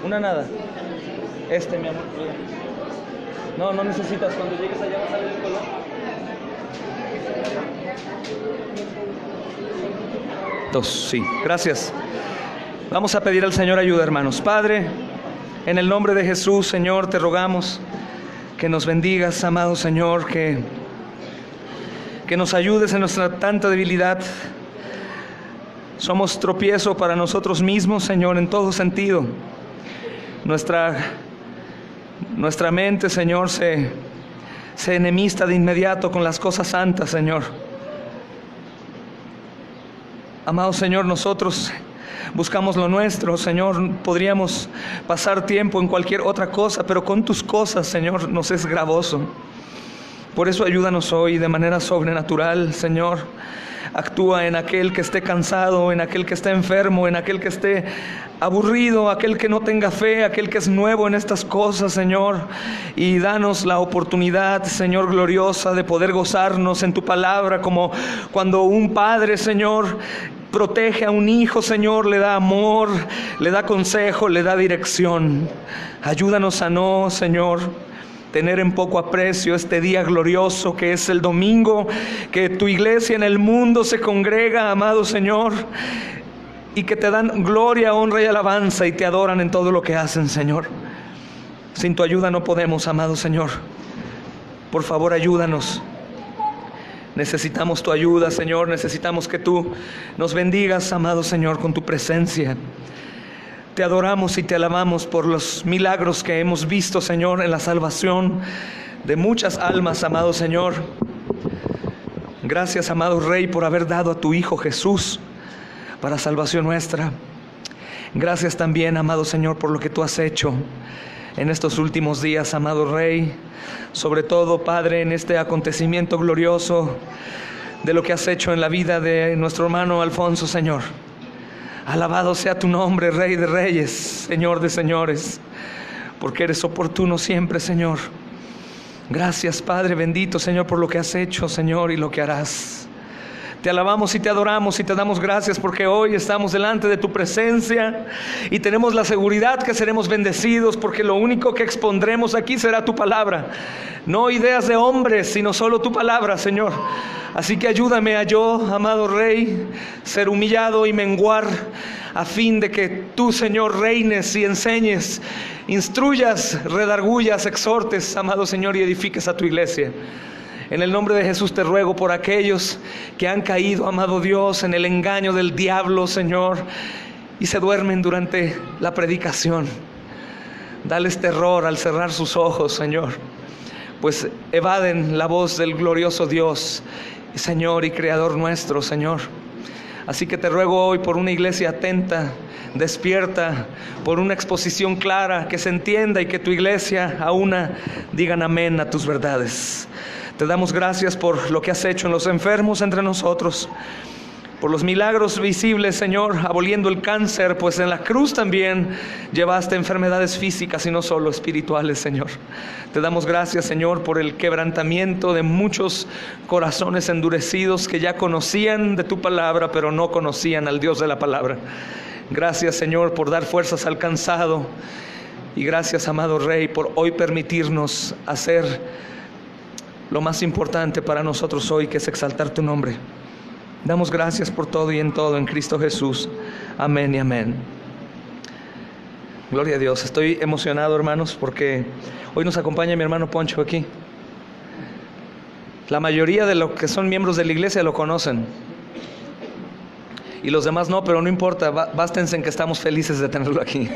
Una nada. Mi amor. No, no necesitas. Cuando llegues allá va a salir el color. Dos, sí. Gracias. Vamos a pedir al Señor ayuda, hermanos. Padre, en el nombre de Jesús, Señor, te rogamos que nos bendigas, amado Señor, que nos ayudes en nuestra tanta debilidad. Somos tropiezo para nosotros mismos, Señor, en todo sentido. Nuestra mente, Señor, se enemista de inmediato con las cosas santas, Señor. Amado Señor, nosotros buscamos lo nuestro, Señor. Podríamos pasar tiempo en cualquier otra cosa, pero con tus cosas, Señor, nos es gravoso. Por eso ayúdanos hoy de manera sobrenatural, Señor. Actúa en aquel que esté cansado, en aquel que esté enfermo, en aquel que esté aburrido, aquel que no tenga fe, aquel que es nuevo en estas cosas, Señor. Y danos la oportunidad, Señor, gloriosa, de poder gozarnos en tu palabra, como cuando un padre, Señor, protege a un hijo, Señor, le da amor, le da consejo, le da dirección. Ayúdanos a no, Señor, tener en poco aprecio este día glorioso que es el domingo, que tu iglesia en el mundo se congrega, amado Señor, y que te dan gloria, honra y alabanza y te adoran en todo lo que hacen, Señor. Sin tu ayuda no podemos, amado Señor. Por favor, ayúdanos. Necesitamos tu ayuda, Señor. Necesitamos que tú nos bendigas, amado Señor, con tu presencia. Te adoramos y te alabamos por los milagros que hemos visto, Señor, en la salvación de muchas almas, amado Señor. Gracias, amado Rey, por haber dado a tu Hijo Jesús para salvación nuestra. Gracias también, amado Señor, por lo que tú has hecho en estos últimos días, amado Rey. Sobre todo, Padre, en este acontecimiento glorioso de lo que has hecho en la vida de nuestro hermano Alfonso, Señor. Alabado sea tu nombre, Rey de Reyes, Señor de Señores, porque eres oportuno siempre, Señor. Gracias, Padre bendito, Señor, por lo que has hecho, Señor, y lo que harás. Te alabamos y te adoramos y te damos gracias porque hoy estamos delante de tu presencia y tenemos la seguridad que seremos bendecidos, porque lo único que expondremos aquí será tu palabra. No ideas de hombres, sino solo tu palabra, Señor. Así que ayúdame a yo, amado Rey, ser humillado y menguar, a fin de que tú, Señor, reines y enseñes, instruyas, redargullas, exhortes, amado Señor, y edifiques a tu iglesia. En el nombre de Jesús te ruego por aquellos que han caído, amado Dios, en el engaño del diablo, Señor, y se duermen durante la predicación. Dales terror al cerrar sus ojos, Señor, pues evaden la voz del glorioso Dios, Señor y Creador nuestro, Señor. Así que te ruego hoy por una iglesia atenta, despierta, por una exposición clara, que se entienda y que tu iglesia a una digan amén a tus verdades. Te damos gracias por lo que has hecho en los enfermos entre nosotros, por los milagros visibles, Señor, aboliendo el cáncer, pues en la cruz también llevaste enfermedades físicas y no solo espirituales, Señor. Te damos gracias, Señor, por el quebrantamiento de muchos corazones endurecidos que ya conocían de tu palabra, pero no conocían al Dios de la palabra. Gracias, Señor, por dar fuerzas al cansado, y gracias, amado Rey, por hoy permitirnos hacer lo más importante para nosotros hoy, que es exaltar tu nombre. Damos gracias por todo y en todo en Cristo Jesús. Amén y amén. Gloria a Dios. Estoy emocionado, hermanos, porque hoy nos acompaña mi hermano Poncho aquí. La mayoría de los que son miembros de la iglesia lo conocen, y los demás no, pero no importa, bástense en que estamos felices de tenerlo aquí.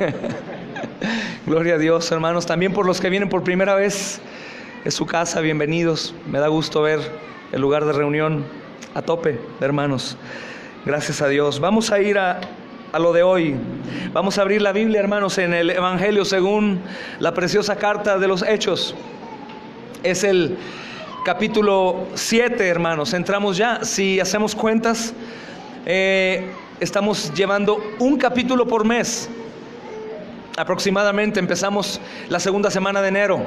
Gloria a Dios, hermanos. También por los que vienen por primera vez, es su casa, bienvenidos. Me da gusto ver el lugar de reunión a tope de hermanos. Gracias a Dios. Vamos a ir a lo de hoy. Vamos a abrir la Biblia, hermanos, en el Evangelio según la preciosa carta de los Hechos. Es el capítulo 7, hermanos. Entramos ya, si hacemos cuentas, estamos llevando un capítulo por mes. Aproximadamente empezamos la segunda semana de enero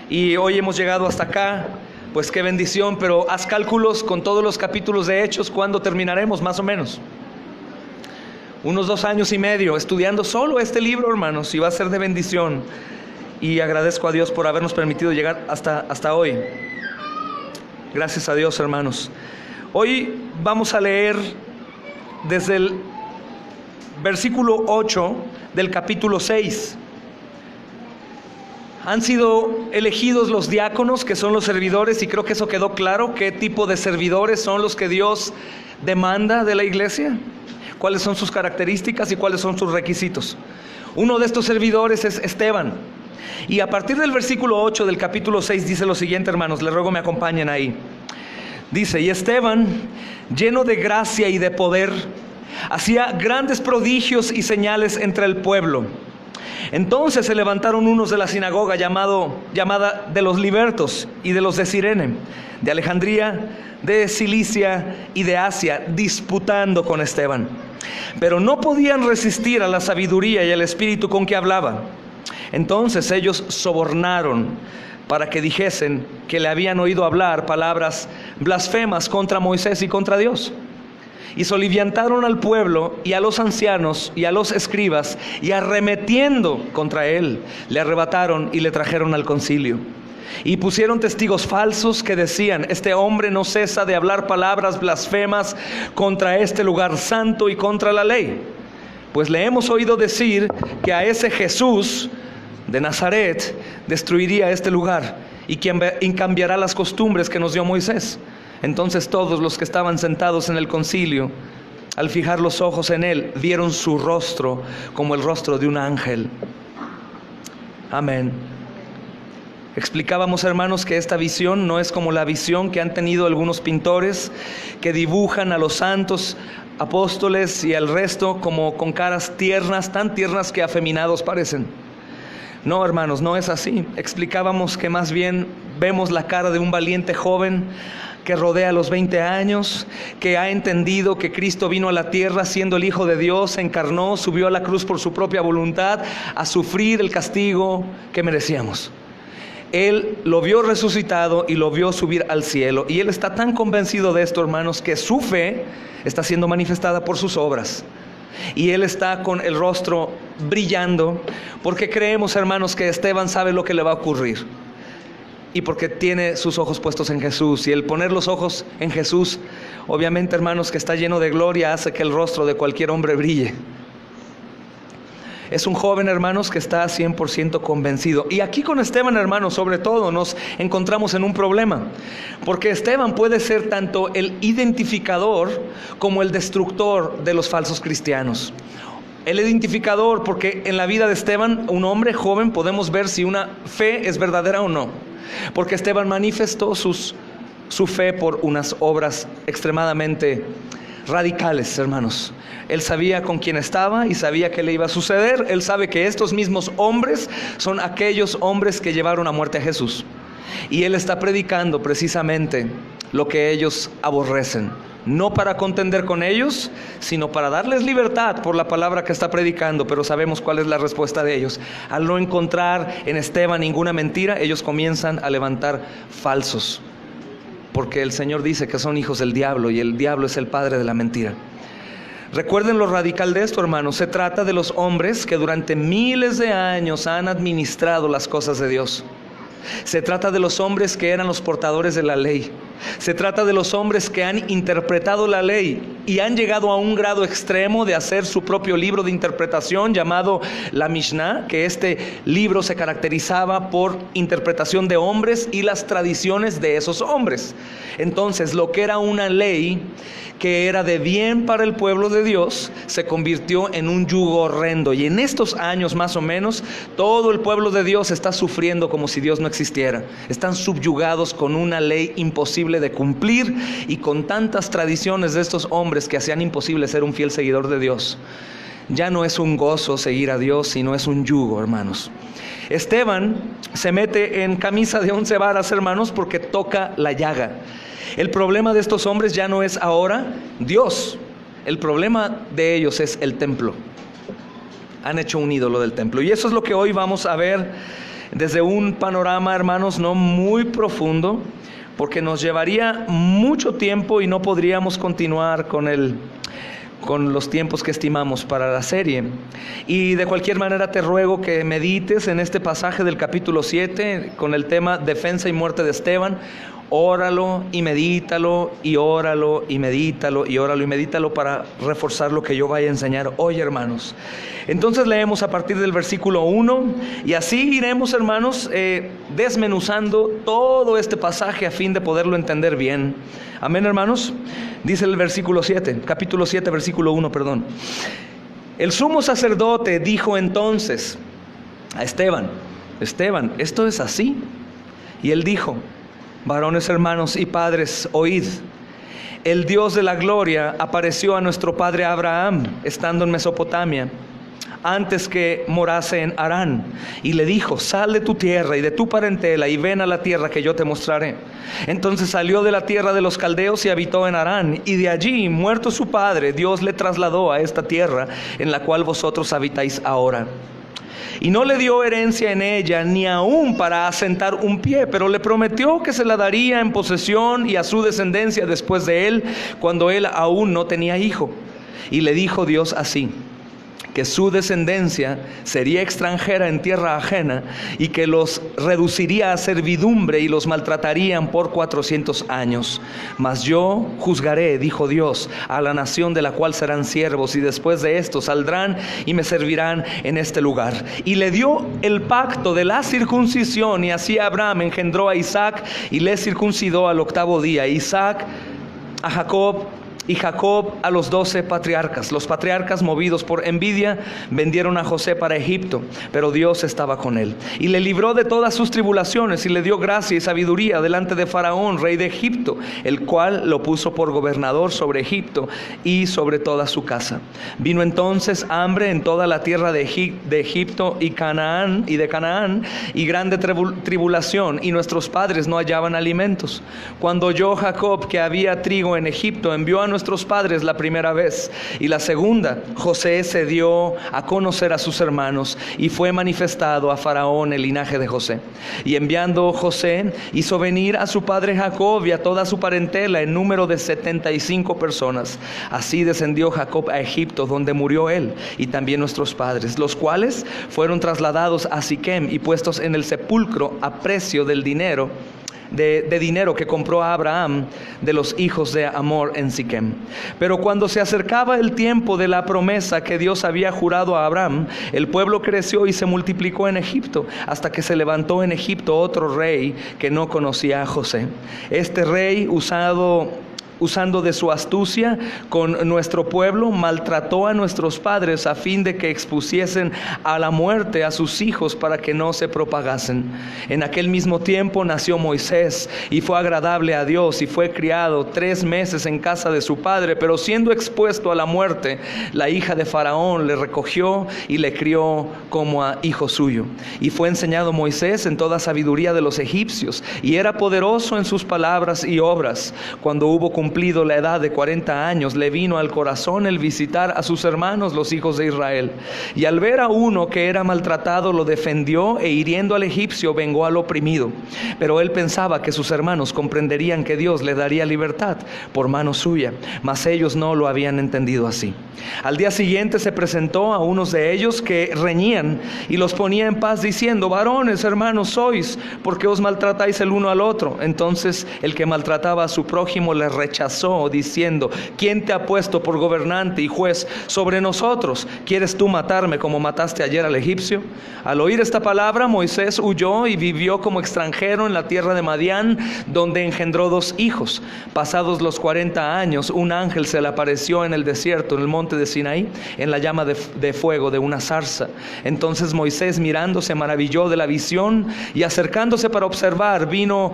y hoy hemos llegado hasta acá. Pues qué bendición, pero haz cálculos con todos los capítulos de Hechos, ¿cuándo terminaremos más o menos? unos 2 años y medio estudiando solo este libro, hermanos, y va a ser de bendición. Y agradezco a Dios por habernos permitido llegar hasta hoy. Gracias a Dios, hermanos. Hoy vamos a leer desde el versículo 8 del capítulo 6. Han sido elegidos los diáconos, que son los servidores, y creo que eso quedó claro, qué tipo de servidores son los que Dios demanda de la iglesia, cuáles son sus características y cuáles son sus requisitos. Uno de estos servidores es Esteban. Y a partir del versículo 8 del capítulo 6 dice lo siguiente, hermanos, les ruego me acompañen ahí. Dice: y Esteban, lleno de gracia y de poder, hacía grandes prodigios y señales entre el pueblo. Entonces se levantaron unos de la sinagoga llamada de los libertos y de los de Cirene, de Alejandría, de Cilicia y de Asia, disputando con Esteban. Pero no podían resistir a la sabiduría y al espíritu con que hablaba. Entonces ellos sobornaron para que dijesen que le habían oído hablar palabras blasfemas contra Moisés y contra Dios. Y soliviantaron al pueblo y a los ancianos y a los escribas, y arremetiendo contra él, le arrebataron y le trajeron al concilio. Y pusieron testigos falsos que decían: este hombre no cesa de hablar palabras blasfemas contra este lugar santo y contra la ley. Pues le hemos oído decir que a ese Jesús de Nazaret destruiría este lugar y que cambiará las costumbres que nos dio Moisés. Entonces todos los que estaban sentados en el concilio, al fijar los ojos en él, vieron su rostro como el rostro de un ángel. Amén. Explicábamos, hermanos, que esta visión no es como la visión que han tenido algunos pintores que dibujan a los santos apóstoles y al resto como con caras tiernas, tan tiernas que afeminados parecen. No, hermanos, no es así. Explicábamos que más bien vemos la cara de un valiente joven que rodea los 20 años, que ha entendido que Cristo vino a la tierra siendo el Hijo de Dios, se encarnó, subió a la cruz por su propia voluntad a sufrir el castigo que merecíamos. Él lo vio resucitado y lo vio subir al cielo, y él está tan convencido de esto, hermanos, que su fe está siendo manifestada por sus obras. Y él está con el rostro brillando porque creemos, hermanos, que Esteban sabe lo que le va a ocurrir, y porque tiene sus ojos puestos en Jesús. Y el poner los ojos en Jesús, obviamente, hermanos, que está lleno de gloria, hace que el rostro de cualquier hombre brille. Es un joven, hermanos, que está 100% convencido. Y aquí con Esteban, hermanos, sobre todo nos encontramos en un problema, porque Esteban puede ser tanto el identificador como el destructor de los falsos cristianos. El identificador, porque en la vida de Esteban, un hombre joven, podemos ver si una fe es verdadera o no, porque Esteban manifestó su fe por unas obras extremadamente radicales, hermanos. Él sabía con quién estaba y sabía qué le iba a suceder. Él sabe que estos mismos hombres son aquellos hombres que llevaron a muerte a Jesús, y él está predicando precisamente lo que ellos aborrecen, no para contender con ellos, sino para darles libertad por la palabra que está predicando. Pero sabemos cuál es la respuesta de ellos. Al no encontrar en Esteban ninguna mentira, ellos comienzan a levantar falsos, porque el Señor dice que son hijos del diablo, y el diablo es el padre de la mentira. Recuerden lo radical de esto, hermanos. Se trata de los hombres que durante miles de años han administrado las cosas de Dios. Se trata de los hombres que eran los portadores de la ley. Se trata de los hombres que han interpretado la ley y han llegado a un grado extremo de hacer su propio libro de interpretación llamado la Mishnah, que este libro se caracterizaba por interpretación de hombres y las tradiciones de esos hombres. Entonces, lo que era una ley que era de bien para el pueblo de Dios, se convirtió en un yugo horrendo. Y en estos años más o menos, todo el pueblo de Dios está sufriendo como si Dios no existiera. Están subyugados con una ley imposible de cumplir y con tantas tradiciones de estos hombres que hacían imposible ser un fiel seguidor de Dios. Ya no es un gozo seguir a Dios, sino es un yugo, hermanos. Esteban se mete en camisa de 11 varas, hermanos, porque toca la llaga. El problema de estos hombres ya no es ahora Dios. El problema de ellos es el templo. Han hecho un ídolo del templo. Y eso es lo que hoy vamos a ver desde un panorama, hermanos, no muy profundo, porque nos llevaría mucho tiempo y no podríamos continuar con con los tiempos que estimamos para la serie. Y de cualquier manera te ruego que medites en este pasaje del capítulo 7 con el tema defensa y muerte de Esteban. Óralo y medítalo, y óralo y medítalo, y óralo y medítalo para reforzar lo que yo vaya a enseñar hoy, hermanos. Entonces leemos a partir del versículo 1 y así iremos, hermanos, desmenuzando todo este pasaje a fin de poderlo entender bien. Amén, hermanos. Dice el versículo 7, capítulo 7, versículo 1, perdón. El sumo sacerdote dijo entonces a Esteban, Esteban, ¿esto es así? Y él dijo, varones, hermanos y padres, oíd. El Dios de la gloria apareció a nuestro padre Abraham, estando en Mesopotamia, antes que morase en Harán, y le dijo, sal de tu tierra y de tu parentela y ven a la tierra que yo te mostraré. Entonces salió de la tierra de los caldeos y habitó en Harán, y de allí, muerto su padre, Dios le trasladó a esta tierra en la cual vosotros habitáis ahora. Y no le dio herencia en ella, ni aún para asentar un pie, pero le prometió que se la daría en posesión y a su descendencia después de él, cuando él aún no tenía hijo. Y le dijo Dios así, que su descendencia sería extranjera en tierra ajena, y que los reduciría a servidumbre y los maltratarían por 400 años. Mas yo juzgaré, dijo Dios, a la nación de la cual serán siervos, y después de esto saldrán y me servirán en este lugar. Y le dio el pacto de la circuncisión, y así Abraham engendró a Isaac y le circuncidó al 8º día. Isaac a Jacob, y Jacob a los 12 patriarcas. Los patriarcas, movidos por envidia, vendieron a José para Egipto, pero Dios estaba con él y le libró de todas sus tribulaciones, y le dio gracia y sabiduría delante de Faraón, rey de Egipto, el cual lo puso por gobernador sobre Egipto y sobre toda su casa. Vino entonces hambre en toda la tierra de Egipto y de Canaán, y grande tribulación, y nuestros padres no hallaban alimentos. Cuando oyó Jacob que había trigo en Egipto, envió a nuestros padres la primera vez, y la segunda, José se dio a conocer a sus hermanos, y fue manifestado a Faraón el linaje de José. Y enviando José, hizo venir a su padre Jacob y a toda su parentela en número de 75 personas. Así descendió Jacob a Egipto, donde murió él y también nuestros padres, los cuales fueron trasladados a Siquem y puestos en el sepulcro a precio del dinero de dinero que compró a Abraham de los hijos de Amor en Siquem. Pero cuando se acercaba el tiempo de la promesa que Dios había jurado a Abraham, el pueblo creció y se multiplicó en Egipto, hasta que se levantó en Egipto otro rey que no conocía a José. Este rey, usando de su astucia con nuestro pueblo, maltrató a nuestros padres a fin de que expusiesen a la muerte a sus hijos para que no se propagasen. En aquel mismo tiempo nació Moisés y fue agradable a Dios, y fue criado 3 meses en casa de su padre, pero siendo expuesto a la muerte, la hija de Faraón le recogió y le crió como a hijo suyo. Y fue enseñado Moisés en toda sabiduría de los egipcios, y era poderoso en sus palabras y obras. Cuando hubo cumplido la edad de 40 años, le vino al corazón el visitar a sus hermanos, los hijos de Israel. Y al ver a uno que era maltratado, lo defendió, e hiriendo al egipcio, vengó al oprimido. Pero él pensaba que sus hermanos comprenderían que Dios le daría libertad por mano suya, mas ellos no lo habían entendido así. Al día siguiente se presentó a unos de ellos que reñían, y los ponía en paz, diciendo: varones, hermanos sois, ¿por qué os maltratáis el uno al otro? Entonces el que maltrataba a su prójimo le rechazó, diciendo: ¿quién te ha puesto por gobernante y juez sobre nosotros? ¿Quieres tú matarme como mataste ayer al egipcio? Al oír esta palabra, Moisés huyó y vivió como extranjero en la tierra de Madián, donde engendró 2 hijos. Pasados los 40 años, un ángel se le apareció en el desierto, en el monte de Sinaí, en la llama de fuego de una zarza. Entonces Moisés, mirando, se maravilló de la visión, y acercándose para observar, vino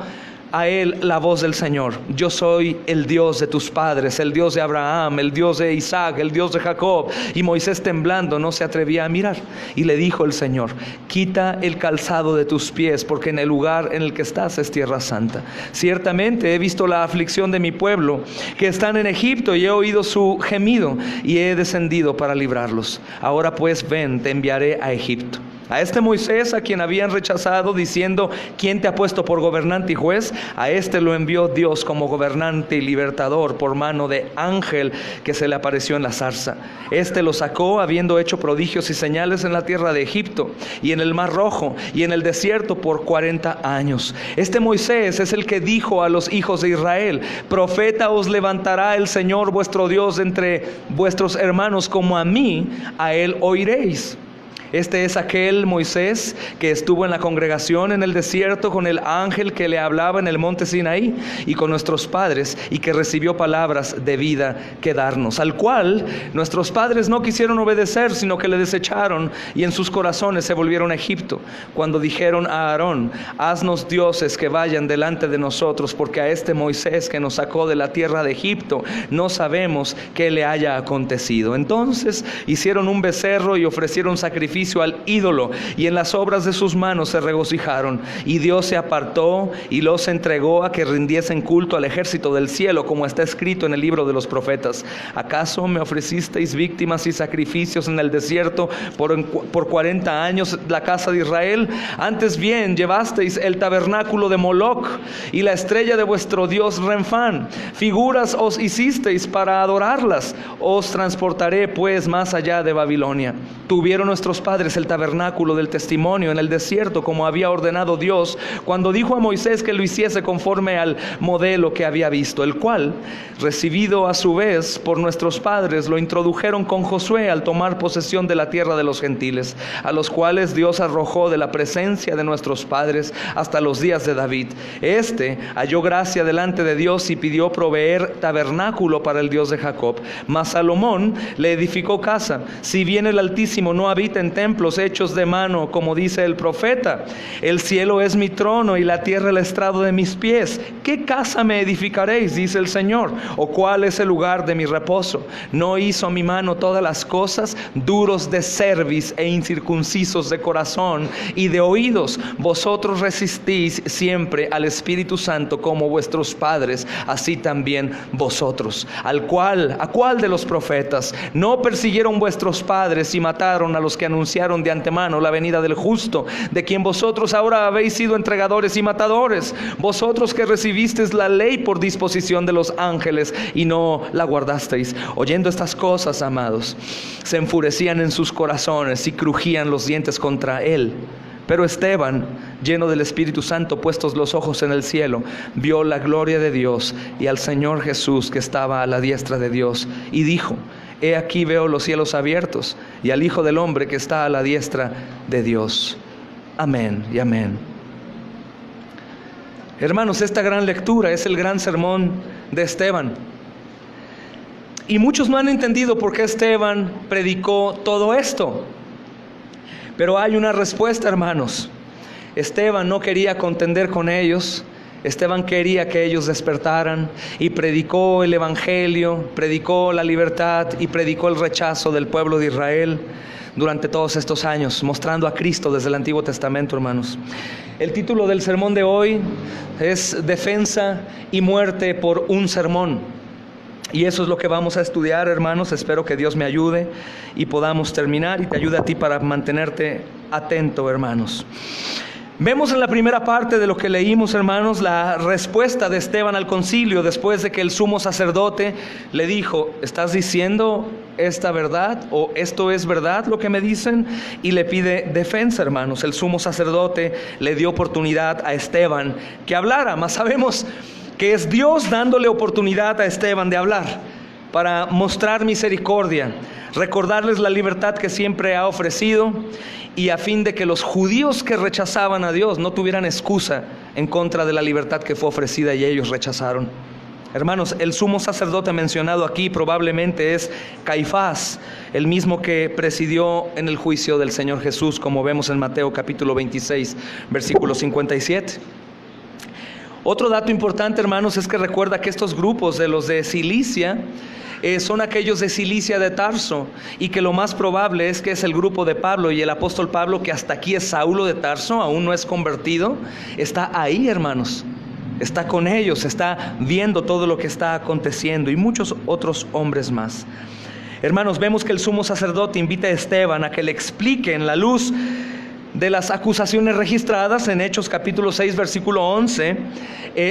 a él la voz del Señor: yo soy el Dios de tus padres, el Dios de Abraham, el Dios de Isaac, el Dios de Jacob. Y Moisés, temblando, no se atrevía a mirar. Y le dijo el Señor: quita el calzado de tus pies, porque en el lugar en el que estás es tierra santa. Ciertamente he visto la aflicción de mi pueblo, que están en Egipto, y he oído su gemido, y he descendido para librarlos. Ahora pues ven, te enviaré a Egipto. A este Moisés, a quien habían rechazado, diciendo: ¿quién te ha puesto por gobernante y juez? A este lo envió Dios como gobernante y libertador por mano de ángel que se le apareció en la zarza. Este lo sacó, habiendo hecho prodigios y señales en la tierra de Egipto y en el mar Rojo y en el desierto por 40 años. Este Moisés es el que dijo a los hijos de Israel: profeta os levantará el Señor vuestro Dios entre vuestros hermanos, como a mí, a él oiréis. Este es aquel Moisés que estuvo en la congregación en el desierto con el ángel que le hablaba en el monte Sinaí y con nuestros padres, y que recibió palabras de vida que darnos, al cual nuestros padres no quisieron obedecer, sino que le desecharon, y en sus corazones se volvieron a Egipto, cuando dijeron a Aarón: haznos dioses que vayan delante de nosotros, porque a este Moisés que nos sacó de la tierra de Egipto no sabemos qué le haya acontecido. Entonces hicieron un becerro y ofrecieron sacrificio al ídolo, y en las obras de sus manos se regocijaron. Y Dios se apartó y los entregó a que rindiesen culto al ejército del cielo, como está escrito en el libro de los profetas: ¿acaso me ofrecisteis víctimas y sacrificios en el desierto por 40 años, la casa de Israel? Antes bien llevasteis el tabernáculo de Moloc y la estrella de vuestro dios Renfán. Figuras os hicisteis para adorarlas. Os transportaré pues más allá de Babilonia. Tuvieron nuestros padres el tabernáculo del testimonio en el desierto, como había ordenado Dios, cuando dijo a Moisés que lo hiciese conforme al modelo que había visto, el cual, recibido a su vez por nuestros padres, lo introdujeron con Josué al tomar posesión de la tierra de los gentiles, a los cuales Dios arrojó de la presencia de nuestros padres hasta los días de David. Este halló gracia delante de Dios y pidió proveer tabernáculo para el Dios de Jacob. Mas Salomón le edificó casa, si bien el Altísimo no habita en templos hechos de mano, como dice el profeta: el cielo es mi trono y la tierra el estrado de mis pies. ¿Qué casa me edificaréis?, dice el Señor, o cuál es el lugar de mi reposo. ¿No hizo mi mano todas las cosas? Duros de cerviz e incircuncisos de corazón y de oídos, vosotros resistís siempre al Espíritu Santo, como vuestros padres, así también vosotros. ¿A cuál de los profetas no persiguieron vuestros padres y mataron a los que anunciaron de antemano la venida del justo, de quien vosotros ahora habéis sido entregadores y matadores? Vosotros que recibisteis la ley por disposición de los ángeles y no la guardasteis. Oyendo estas cosas, amados, se enfurecían en sus corazones y crujían los dientes contra él. Pero Esteban, lleno del Espíritu Santo, puestos los ojos en el cielo, vio la gloria de Dios y al Señor Jesús que estaba a la diestra de Dios, y dijo: he aquí veo los cielos abiertos y al Hijo del Hombre que está a la diestra de Dios. Amén y amén. Hermanos, esta gran lectura es el gran sermón de Esteban. Y muchos no han entendido por qué Esteban predicó todo esto. Pero hay una respuesta, hermanos. Esteban no quería contender con ellos. Esteban quería que ellos despertaran, y predicó el evangelio, predicó la libertad y predicó el rechazo del pueblo de Israel durante todos estos años, mostrando a Cristo desde el Antiguo Testamento, hermanos. El título del sermón de hoy es Defensa y muerte por un sermón. Y eso es lo que vamos a estudiar, hermanos. Espero que Dios me ayude y podamos terminar, y te ayude a ti para mantenerte atento, hermanos. Vemos en la primera parte de lo que leímos, hermanos, la respuesta de Esteban al concilio después de que el sumo sacerdote le dijo: ¿estás diciendo esta verdad o esto es verdad lo que me dicen? Y le pide defensa, hermanos. El sumo sacerdote le dio oportunidad a Esteban que hablara, mas sabemos que es Dios dándole oportunidad a Esteban de hablar para mostrar misericordia, recordarles la libertad que siempre ha ofrecido, y a fin de que los judíos que rechazaban a Dios no tuvieran excusa en contra de la libertad que fue ofrecida y ellos rechazaron. Hermanos, el sumo sacerdote mencionado aquí probablemente es Caifás, el mismo que presidió en el juicio del Señor Jesús, como vemos en Mateo capítulo 26, versículo 57. Otro dato importante, hermanos, es que recuerda que estos grupos de los de Cilicia son aquellos de Cilicia de Tarso, y que lo más probable es que es el grupo de Pablo, y el apóstol Pablo, que hasta aquí es Saulo de Tarso, aún no es convertido, está ahí, hermanos, está con ellos, está viendo todo lo que está aconteciendo, y muchos otros hombres más. Hermanos, vemos que el sumo sacerdote invita a Esteban a que le explique en la luz de las acusaciones registradas en Hechos capítulo 6 versículo 11,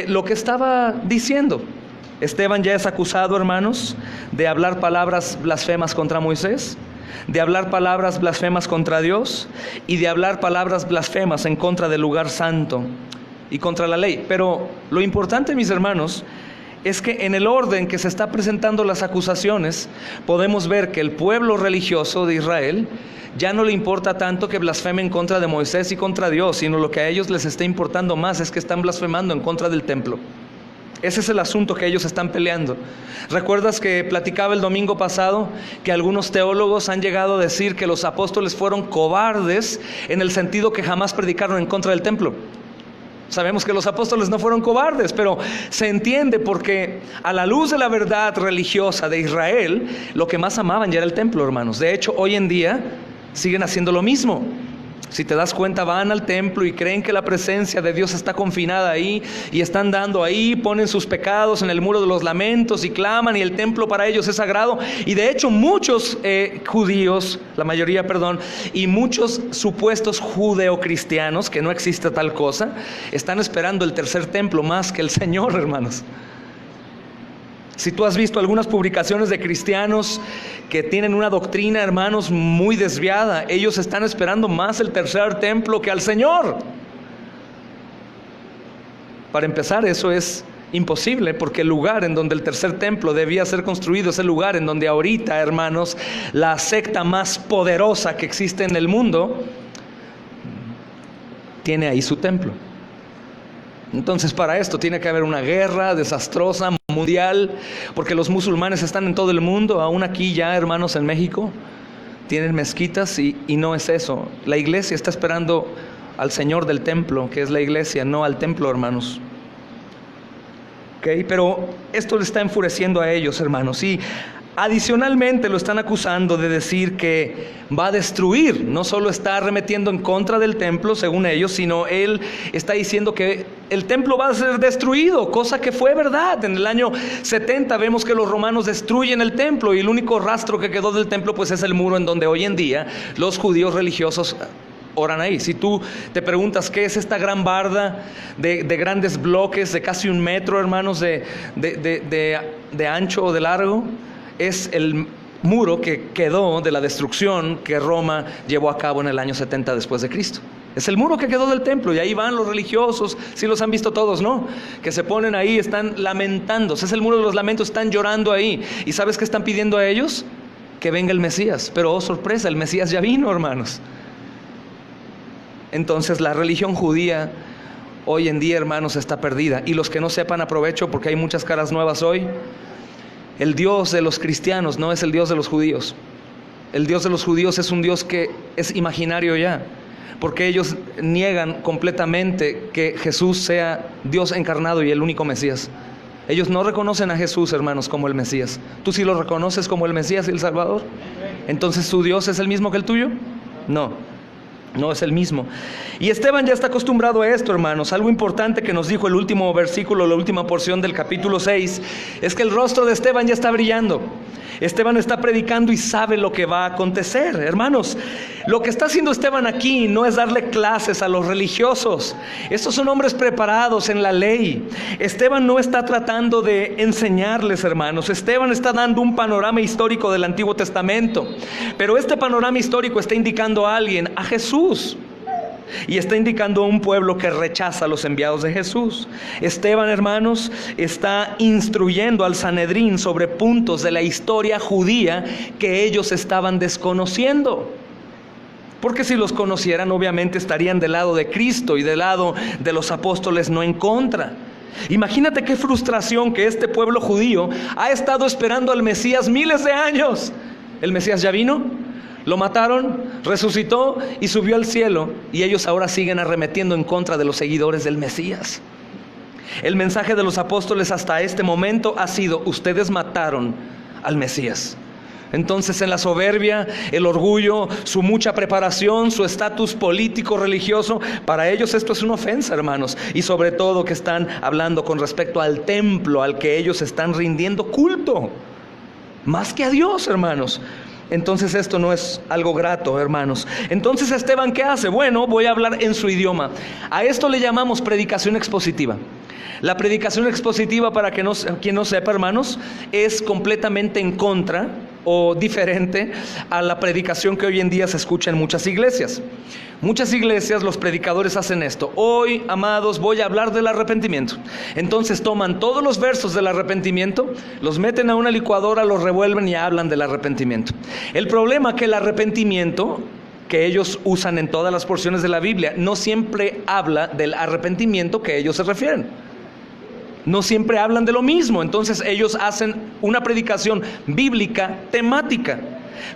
lo que estaba diciendo. Esteban ya es acusado, hermanos, de hablar palabras blasfemas contra Moisés, de hablar palabras blasfemas contra Dios y de hablar palabras blasfemas en contra del lugar santo y contra la ley. Pero lo importante, mis hermanos, es que en el orden que se está presentando las acusaciones, podemos ver que el pueblo religioso de Israel ya no le importa tanto que blasfemen contra de Moisés y contra Dios, sino lo que a ellos les está importando más es que están blasfemando en contra del templo. Ese es el asunto que ellos están peleando. ¿Recuerdas que platicaba el domingo pasado que algunos teólogos han llegado a decir que los apóstoles fueron cobardes en el sentido que jamás predicaron en contra del templo? Sabemos que los apóstoles no fueron cobardes, pero se entiende porque a la luz de la verdad religiosa de Israel, lo que más amaban ya era el templo, hermanos. De hecho, hoy en día siguen haciendo lo mismo. Si te das cuenta, van al templo y creen que la presencia de Dios está confinada ahí y están dando ahí, ponen sus pecados en el muro de los lamentos y claman, y el templo para ellos es sagrado. Y de hecho muchos judíos, la mayoría, perdón, y muchos supuestos judeocristianos, que no existe tal cosa, están esperando el tercer templo más que el Señor, hermanos. Si tú has visto algunas publicaciones de cristianos que tienen una doctrina, hermanos, muy desviada, ellos están esperando más el tercer templo que al Señor. Para empezar, eso es imposible, porque el lugar en donde el tercer templo debía ser construido es el lugar en donde ahorita, hermanos, la secta más poderosa que existe en el mundo tiene ahí su templo. Entonces, para esto tiene que haber una guerra desastrosa, mundial, porque los musulmanes están en todo el mundo, aún aquí ya, hermanos, en México, tienen mezquitas y no es eso. La iglesia está esperando al Señor del templo, que es la iglesia, no al templo, hermanos. ¿Okay? Pero esto le está enfureciendo a ellos, hermanos, y adicionalmente lo están acusando de decir que va a destruir. No solo está arremetiendo en contra del templo, según ellos, sino él está diciendo que el templo va a ser destruido, cosa que fue verdad. En el año 70 vemos que los romanos destruyen el templo y el único rastro que quedó del templo pues es el muro en donde hoy en día los judíos religiosos oran ahí. Si tú te preguntas qué es esta gran barda de grandes bloques de casi 1 metro, hermanos, de ancho o de largo, es el muro que quedó de la destrucción que Roma llevó a cabo en el año 70 después de Cristo. Es el muro que quedó del templo, y ahí van los religiosos, si los han visto todos, ¿no? Que se ponen ahí, están lamentándose, es el muro de los lamentos, están llorando ahí. ¿Y sabes qué están pidiendo a ellos? Que venga el Mesías. Pero oh sorpresa, el Mesías ya vino, hermanos. Entonces la religión judía hoy en día, hermanos, está perdida. Y los que no sepan, aprovecho porque hay muchas caras nuevas hoy. El Dios de los cristianos no es el Dios de los judíos. El Dios de los judíos es un Dios que es imaginario ya, porque ellos niegan completamente que Jesús sea Dios encarnado y el único Mesías. Ellos no reconocen a Jesús, hermanos, como el Mesías. ¿Tú sí lo reconoces como el Mesías y el Salvador? ¿Entonces su Dios es el mismo que el tuyo? No es el mismo. Y Esteban ya está acostumbrado a esto, hermanos. Algo importante que nos dijo el último versículo, la última porción del capítulo 6, es que el rostro de Esteban ya está brillando. Esteban está predicando y sabe lo que va a acontecer. Hermanos, lo que está haciendo Esteban aquí no es darle clases a los religiosos. Estos son hombres preparados en la ley. Esteban no está tratando de enseñarles, hermanos. Esteban está dando un panorama histórico del Antiguo Testamento. Pero este panorama histórico está indicando a alguien, a Jesús. Y está indicando a un pueblo que rechaza a los enviados de Jesús. Esteban, hermanos, está instruyendo al Sanedrín sobre puntos de la historia judía que ellos estaban desconociendo. Porque si los conocieran, obviamente estarían del lado de Cristo y del lado de los apóstoles, no en contra. Imagínate qué frustración que este pueblo judío ha estado esperando al Mesías miles de años. ¿El Mesías ya vino? Lo mataron, resucitó y subió al cielo, y ellos ahora siguen arremetiendo en contra de los seguidores del Mesías. El mensaje de los apóstoles hasta este momento ha sido: ustedes mataron al Mesías. Entonces, en la soberbia, el orgullo, su mucha preparación, su estatus político, religioso, para ellos esto es una ofensa, hermanos. Y sobre todo que están hablando con respecto al templo al que ellos están rindiendo culto, más que a Dios, hermanos. entonces esto no es algo grato, hermanos. Entonces Esteban, ¿qué hace? Bueno, voy a hablar en su idioma. A esto le llamamos predicación expositiva. La predicación expositiva, para que quien no sepa, hermanos, es completamente en contra o diferente a la predicación que hoy en día se escucha en muchas iglesias. Muchas iglesias, los predicadores hacen esto: hoy, amados, voy a hablar del arrepentimiento. Entonces toman todos los versos del arrepentimiento, los meten a una licuadora, los revuelven y hablan del arrepentimiento. El problema es que el arrepentimiento que ellos usan en todas las porciones de la Biblia no siempre habla del arrepentimiento que ellos se refieren. No siempre hablan de lo mismo. Entonces ellos hacen una predicación bíblica temática.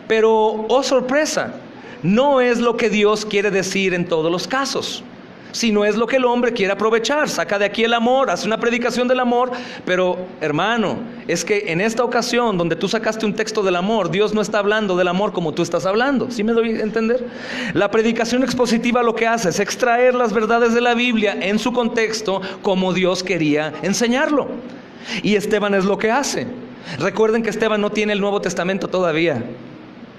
Pero, oh sorpresa, no es lo que Dios quiere decir en todos los casos, sino es lo que el hombre quiere aprovechar. Saca de aquí el amor, hace una predicación del amor. Pero, hermano, es que en esta ocasión donde tú sacaste un texto del amor, Dios no está hablando del amor como tú estás hablando. ¿Sí me doy a entender? La predicación expositiva lo que hace es extraer las verdades de la Biblia en su contexto como Dios quería enseñarlo. Y Esteban es lo que hace. Recuerden que Esteban no tiene el Nuevo Testamento todavía.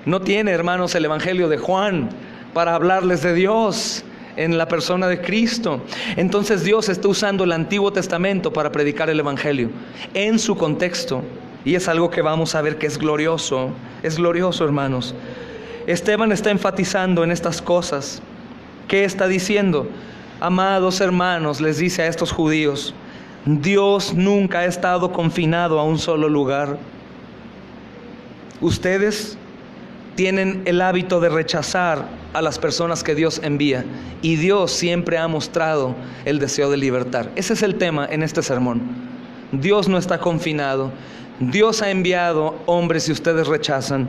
No tiene, hermanos, el Evangelio de Juan para hablarles de Dios en la persona de Cristo. Entonces Dios está usando el Antiguo Testamento para predicar el Evangelio en su contexto, y es algo que vamos a ver que es glorioso, hermanos. Esteban está enfatizando en estas cosas. ¿Qué está diciendo? Amados hermanos, les dice a estos judíos, Dios nunca ha estado confinado a un solo lugar. Ustedes tienen el hábito de rechazar a las personas que Dios envía, y Dios siempre ha mostrado el deseo de libertar. Ese es el tema en este sermón. Dios no está confinado. Dios ha enviado hombres y ustedes rechazan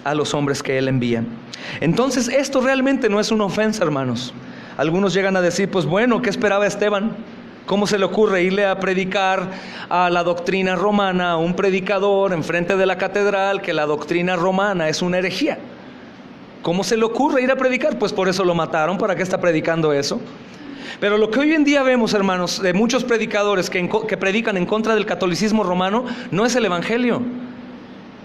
a los hombres que Él envía. Entonces esto realmente no es una ofensa, hermanos. Algunos llegan a decir, pues bueno, ¿qué esperaba Esteban? ¿Cómo se le ocurre irle a predicar a la doctrina romana, a un predicador enfrente de la catedral, que la doctrina romana es una herejía? ¿Cómo se le ocurre ir a predicar? Pues por eso lo mataron. ¿Para qué está predicando eso? Pero lo que hoy en día vemos, hermanos, de muchos predicadores que predican en contra del catolicismo romano, no es el Evangelio.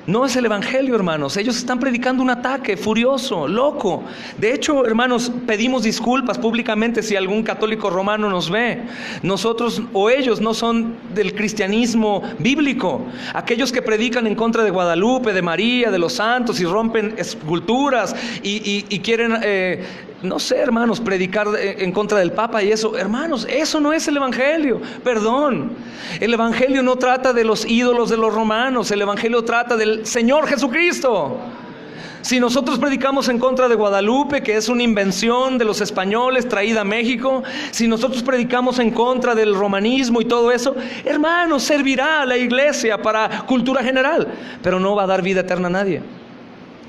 No es el Evangelio, hermanos. Ellos están predicando un ataque furioso, loco. De hecho, hermanos, pedimos disculpas públicamente si algún católico romano nos ve. Nosotros o ellos no son del cristianismo bíblico. Aquellos que predican en contra de Guadalupe, de María, de los santos, y rompen esculturas y quieren, no sé, hermanos, predicar en contra del Papa y eso. Hermanos, eso no es el Evangelio. Perdón. El Evangelio no trata de los ídolos de los romanos. El Evangelio trata del Señor Jesucristo. Si nosotros predicamos en contra de Guadalupe, que es una invención de los españoles traída a México, si nosotros predicamos en contra del romanismo y todo eso, hermanos, servirá a la iglesia para cultura general, pero no va a dar vida eterna a nadie.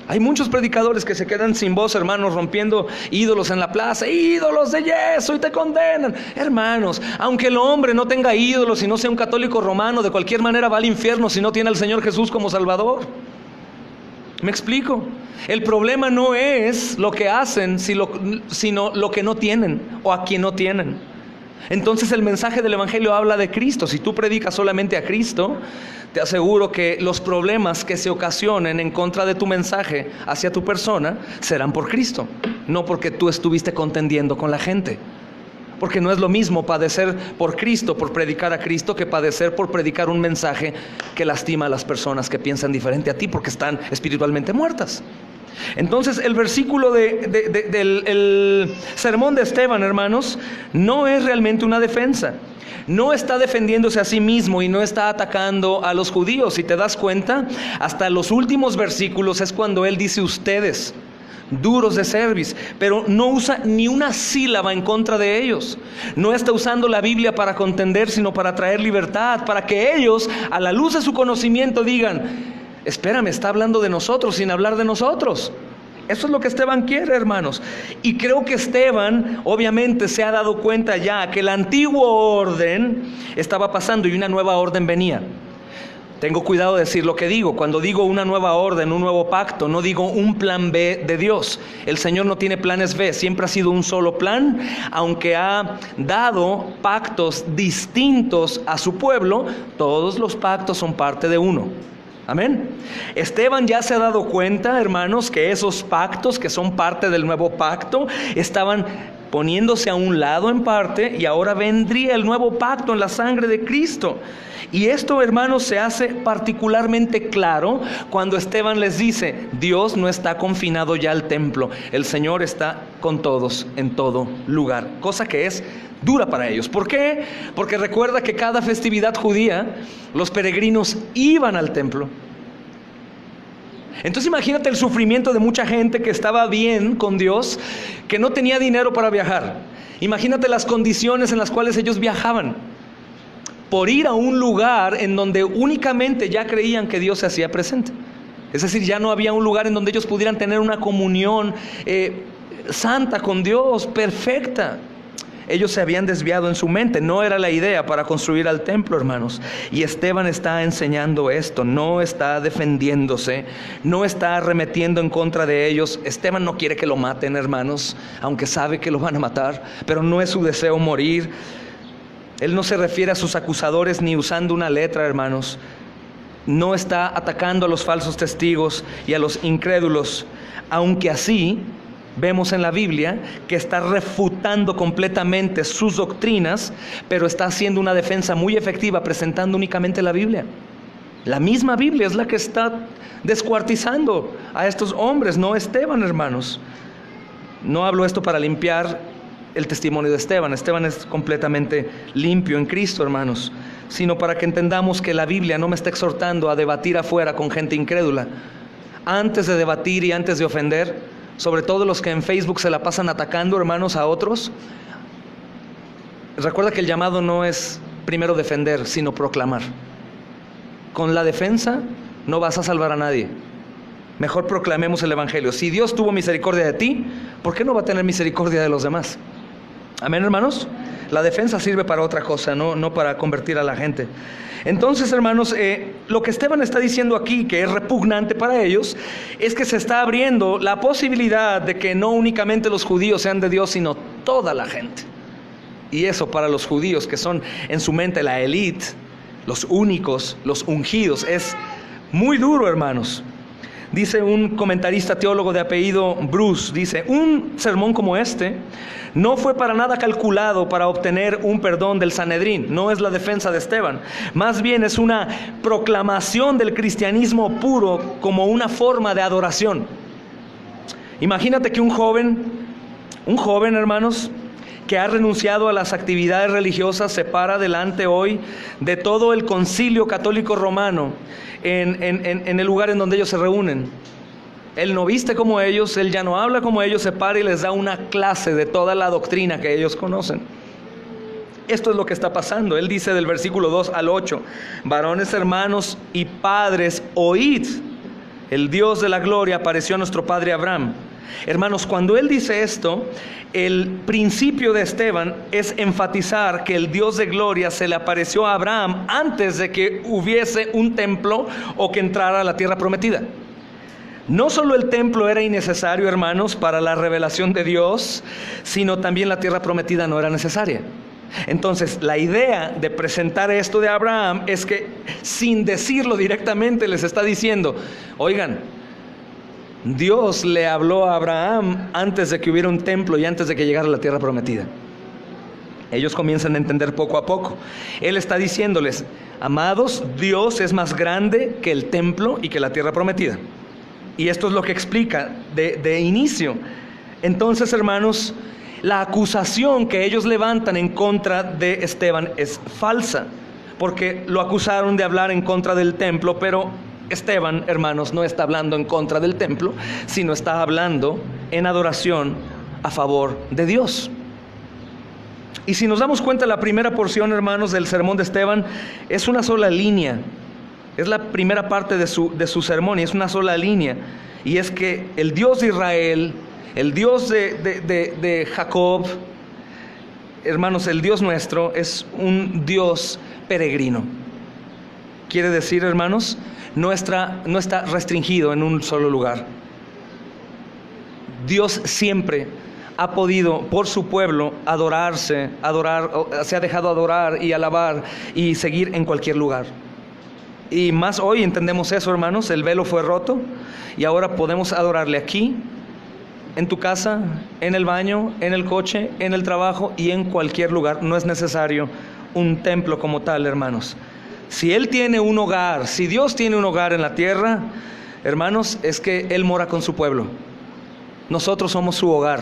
Hay muchos predicadores que se quedan sin voz, hermanos, rompiendo ídolos en la plaza, ídolos de yeso, y te condenan. Hermanos, aunque el hombre no tenga ídolos y no sea un católico romano, de cualquier manera va al infierno si no tiene al Señor Jesús como Salvador. ¿Me explico? El problema no es lo que hacen, sino lo que no tienen o a quien no tienen. Entonces el mensaje del Evangelio habla de Cristo. Si tú predicas solamente a Cristo, te aseguro que los problemas que se ocasionen en contra de tu mensaje hacia tu persona serán por Cristo, no porque tú estuviste contendiendo con la gente. Porque no es lo mismo padecer por Cristo, por predicar a Cristo, que padecer por predicar un mensaje que lastima a las personas que piensan diferente a ti porque están espiritualmente muertas. Entonces el versículo del sermón de Esteban, hermanos, no es realmente una defensa. No está defendiéndose a sí mismo y no está atacando a los judíos. Si te das cuenta, hasta los últimos versículos es cuando él dice ustedes, duros de cerviz, pero no usa ni una sílaba en contra de ellos. No está usando la Biblia para contender, sino para traer libertad, para que ellos, a la luz de su conocimiento, digan, espérame, está hablando de nosotros sin hablar de nosotros. Eso es lo que Esteban quiere, hermanos. Y creo que Esteban obviamente se ha dado cuenta ya que el antiguo orden estaba pasando y una nueva orden venía. Tengo cuidado de decir lo que digo. Cuando digo una nueva orden, un nuevo pacto, no digo un plan B de Dios. El Señor no tiene planes B, siempre ha sido un solo plan. Aunque ha dado pactos distintos a su pueblo, todos los pactos son parte de uno. Amén. Esteban ya se ha dado cuenta, hermanos, que esos pactos que son parte del nuevo pacto estaban poniéndose a un lado en parte, y ahora vendría el nuevo pacto en la sangre de Cristo. Y esto, hermanos, se hace particularmente claro cuando Esteban les dice: Dios no está confinado ya al templo, el Señor está con todos en todo lugar, cosa que es dura para ellos. ¿Por qué? Porque recuerda que cada festividad judía los peregrinos iban al templo. Entonces imagínate el sufrimiento de mucha gente que estaba bien con Dios, que no tenía dinero para viajar. Imagínate las condiciones en las cuales ellos viajaban por ir a un lugar en donde únicamente ya creían que Dios se hacía presente. Es decir, ya no había un lugar en donde ellos pudieran tener una comunión santa con Dios, perfecta. Ellos se habían desviado en su mente, no era la idea para construir al templo, hermanos. Y Esteban está enseñando esto, no está defendiéndose, no está arremetiendo en contra de ellos. Esteban no quiere que lo maten, hermanos, aunque sabe que lo van a matar, pero no es su deseo morir. Él no se refiere a sus acusadores ni usando una letra, hermanos. No está atacando a los falsos testigos y a los incrédulos, aunque así vemos en la Biblia que está refutando completamente sus doctrinas, pero está haciendo una defensa muy efectiva presentando únicamente la Biblia. La misma Biblia es la que está descuartizando a estos hombres, no Esteban, hermanos. No hablo esto para limpiar el testimonio de Esteban. Esteban es completamente limpio en Cristo, hermanos, sino para que entendamos que la Biblia no me está exhortando a debatir afuera con gente incrédula. Antes de debatir y antes de ofender, sobre todo los que en Facebook se la pasan atacando, hermanos, a otros, recuerda que el llamado no es primero defender, sino proclamar. Con la defensa no vas a salvar a nadie. Mejor proclamemos el evangelio. Si Dios tuvo misericordia de ti, ¿por qué no va a tener misericordia de los demás? Amén, hermanos. La defensa sirve para otra cosa, no para convertir a la gente. Entonces, hermanos, lo que Esteban está diciendo aquí, que es repugnante para ellos, es que se está abriendo la posibilidad de que no únicamente los judíos sean de Dios, sino toda la gente. Y eso para los judíos, que son en su mente la élite, los únicos, los ungidos, es muy duro, hermanos. Dice un comentarista teólogo de apellido Bruce, dice: un sermón como este no fue para nada calculado para obtener un perdón del Sanedrín. No es la defensa de Esteban, más bien es una proclamación del cristianismo puro como una forma de adoración. Imagínate que un joven, hermanos, que ha renunciado a las actividades religiosas, se para delante hoy de todo el Concilio Católico Romano en el lugar en donde ellos se reúnen. Él no viste como ellos, él ya no habla como ellos, se para y les da una clase de toda la doctrina que ellos conocen. Esto es lo que está pasando. Él dice del versículo 2 al 8: varones, hermanos y padres, oíd, el Dios de la gloria apareció a nuestro padre Abraham. Hermanos, cuando él dice esto, el principio de Esteban es enfatizar que el Dios de gloria se le apareció a Abraham antes de que hubiese un templo o que entrara a la tierra prometida. No solo el templo era innecesario, hermanos, para la revelación de Dios, sino también la tierra prometida no era necesaria. Entonces, la idea de presentar esto de Abraham es que, sin decirlo directamente, les está diciendo: oigan, Dios le habló a Abraham antes de que hubiera un templo y antes de que llegara a la tierra prometida. Ellos comienzan a entender poco a poco. Él está diciéndoles: amados, Dios es más grande que el templo y que la tierra prometida. Y esto es lo que explica de inicio. Entonces, hermanos, la acusación que ellos levantan en contra de Esteban es falsa, porque lo acusaron de hablar en contra del templo, pero Esteban, hermanos, no está hablando en contra del templo, sino está hablando en adoración a favor de Dios. Y si nos damos cuenta, la primera porción, hermanos, del sermón de Esteban es una sola línea. Es la primera parte de su sermón y es una sola línea. Y es que el Dios de Israel, el Dios de Jacob, hermanos, el Dios nuestro es un Dios peregrino. Quiere decir, hermanos, no está restringido en un solo lugar. Dios siempre ha podido por su pueblo adorar, se ha dejado adorar y alabar y seguir en cualquier lugar. Y más hoy entendemos eso, hermanos. El velo fue roto y ahora podemos adorarle aquí, en tu casa, en el baño, en el coche, en el trabajo y en cualquier lugar. No es necesario un templo como tal, hermanos. Si Él tiene un hogar, si Dios tiene un hogar en la tierra, hermanos, es que Él mora con su pueblo. Nosotros somos su hogar,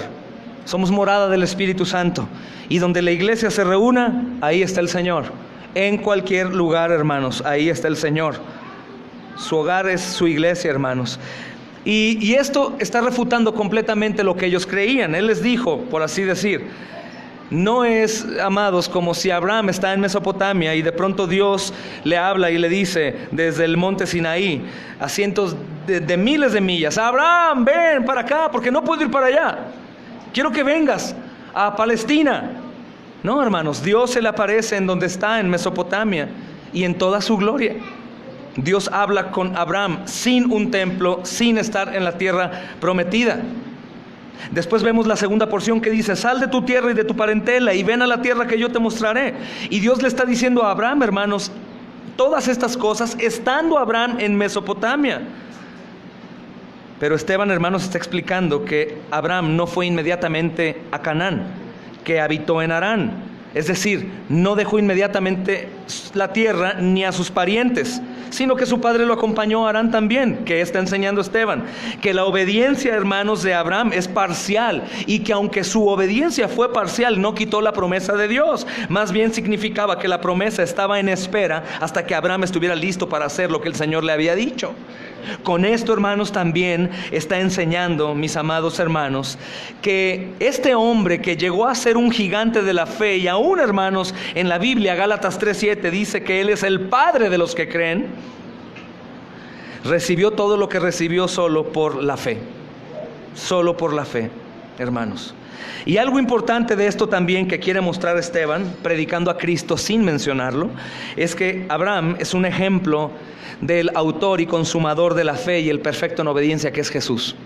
somos morada del Espíritu Santo. Y donde la iglesia se reúna, ahí está el Señor. En cualquier lugar, hermanos, ahí está el Señor. Su hogar es su iglesia, hermanos. Y esto está refutando completamente lo que ellos creían. Él les dijo, por así decir, no es, amados, como si Abraham está en Mesopotamia y de pronto Dios le habla y le dice desde el monte Sinaí, a cientos de miles de millas: Abraham, ven para acá, porque no puedo ir para allá. Quiero que vengas a Palestina. No, hermanos, Dios se le aparece en donde está, en Mesopotamia, y en toda su gloria. Dios habla con Abraham sin un templo, sin estar en la tierra prometida. Después vemos la segunda porción que dice: sal de tu tierra y de tu parentela y ven a la tierra que yo te mostraré. Y Dios le está diciendo a Abraham, hermanos, todas estas cosas estando Abraham en Mesopotamia. Pero Esteban, hermanos, está explicando que Abraham no fue inmediatamente a Canaán, que habitó en Harán. Es decir, no dejó inmediatamente la tierra ni a sus parientes, sino que su padre lo acompañó a Harán también. Que está enseñando Esteban, que la obediencia, hermanos, de Abraham es parcial, y que aunque su obediencia fue parcial, no quitó la promesa de Dios. Más bien significaba que la promesa estaba en espera hasta que Abraham estuviera listo para hacer lo que el Señor le había dicho. Con esto, hermanos, también está enseñando, mis amados hermanos, que este hombre que llegó a ser un gigante de la fe, y aún, hermanos, en la Biblia, Gálatas 3:7 dice que él es el padre de los que creen, recibió todo lo que recibió solo por la fe. Solo por la fe, hermanos. Y algo importante de esto también que quiere mostrar Esteban, predicando a Cristo sin mencionarlo, es que Abraham es un ejemplo del autor y consumador de la fe y el perfecto en obediencia, que es Jesús.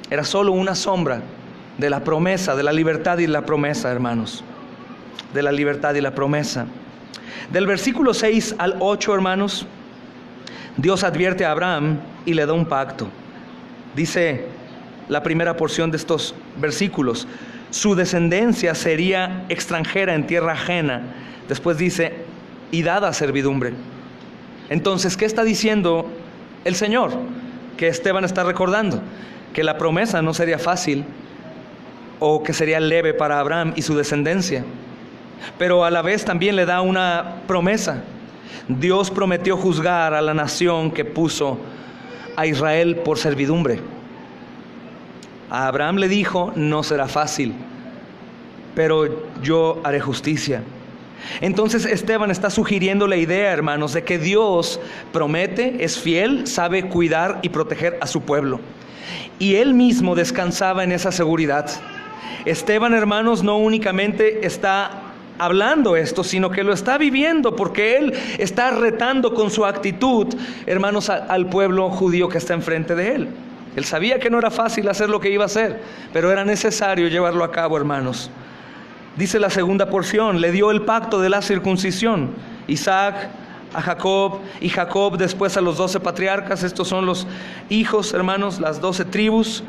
Era solo una sombra de la promesa, de la libertad y la promesa, hermanos. De la libertad y la promesa. Del versículo 6 al 8, hermanos, Dios advierte a Abraham y le da un pacto. Dice la primera porción de estos versículos: su descendencia sería extranjera en tierra ajena. Después dice: y dada a servidumbre. Entonces, ¿qué está diciendo el Señor? Que Esteban está recordando que la promesa no sería fácil, o que sería leve para Abraham y su descendencia, pero a la vez también le da una promesa. Dios prometió juzgar a la nación que puso a Israel por servidumbre. A Abraham le dijo: no será fácil, pero yo haré justicia. Entonces Esteban está sugiriendo la idea, hermanos, de que Dios promete, es fiel, sabe cuidar y proteger a su pueblo. Y él mismo descansaba en esa seguridad. Esteban, hermanos, no únicamente está hablando esto, sino que lo está viviendo, porque él está retando con su actitud, hermanos, al pueblo judío que está enfrente de él. Él sabía que no era fácil hacer lo que iba a hacer, pero era necesario llevarlo a cabo, hermanos. Dice la segunda porción: le dio el pacto de la circuncisión. Isaac a Jacob, y Jacob después a los 12 patriarcas. Estos son los hijos, hermanos, las 12 tribus.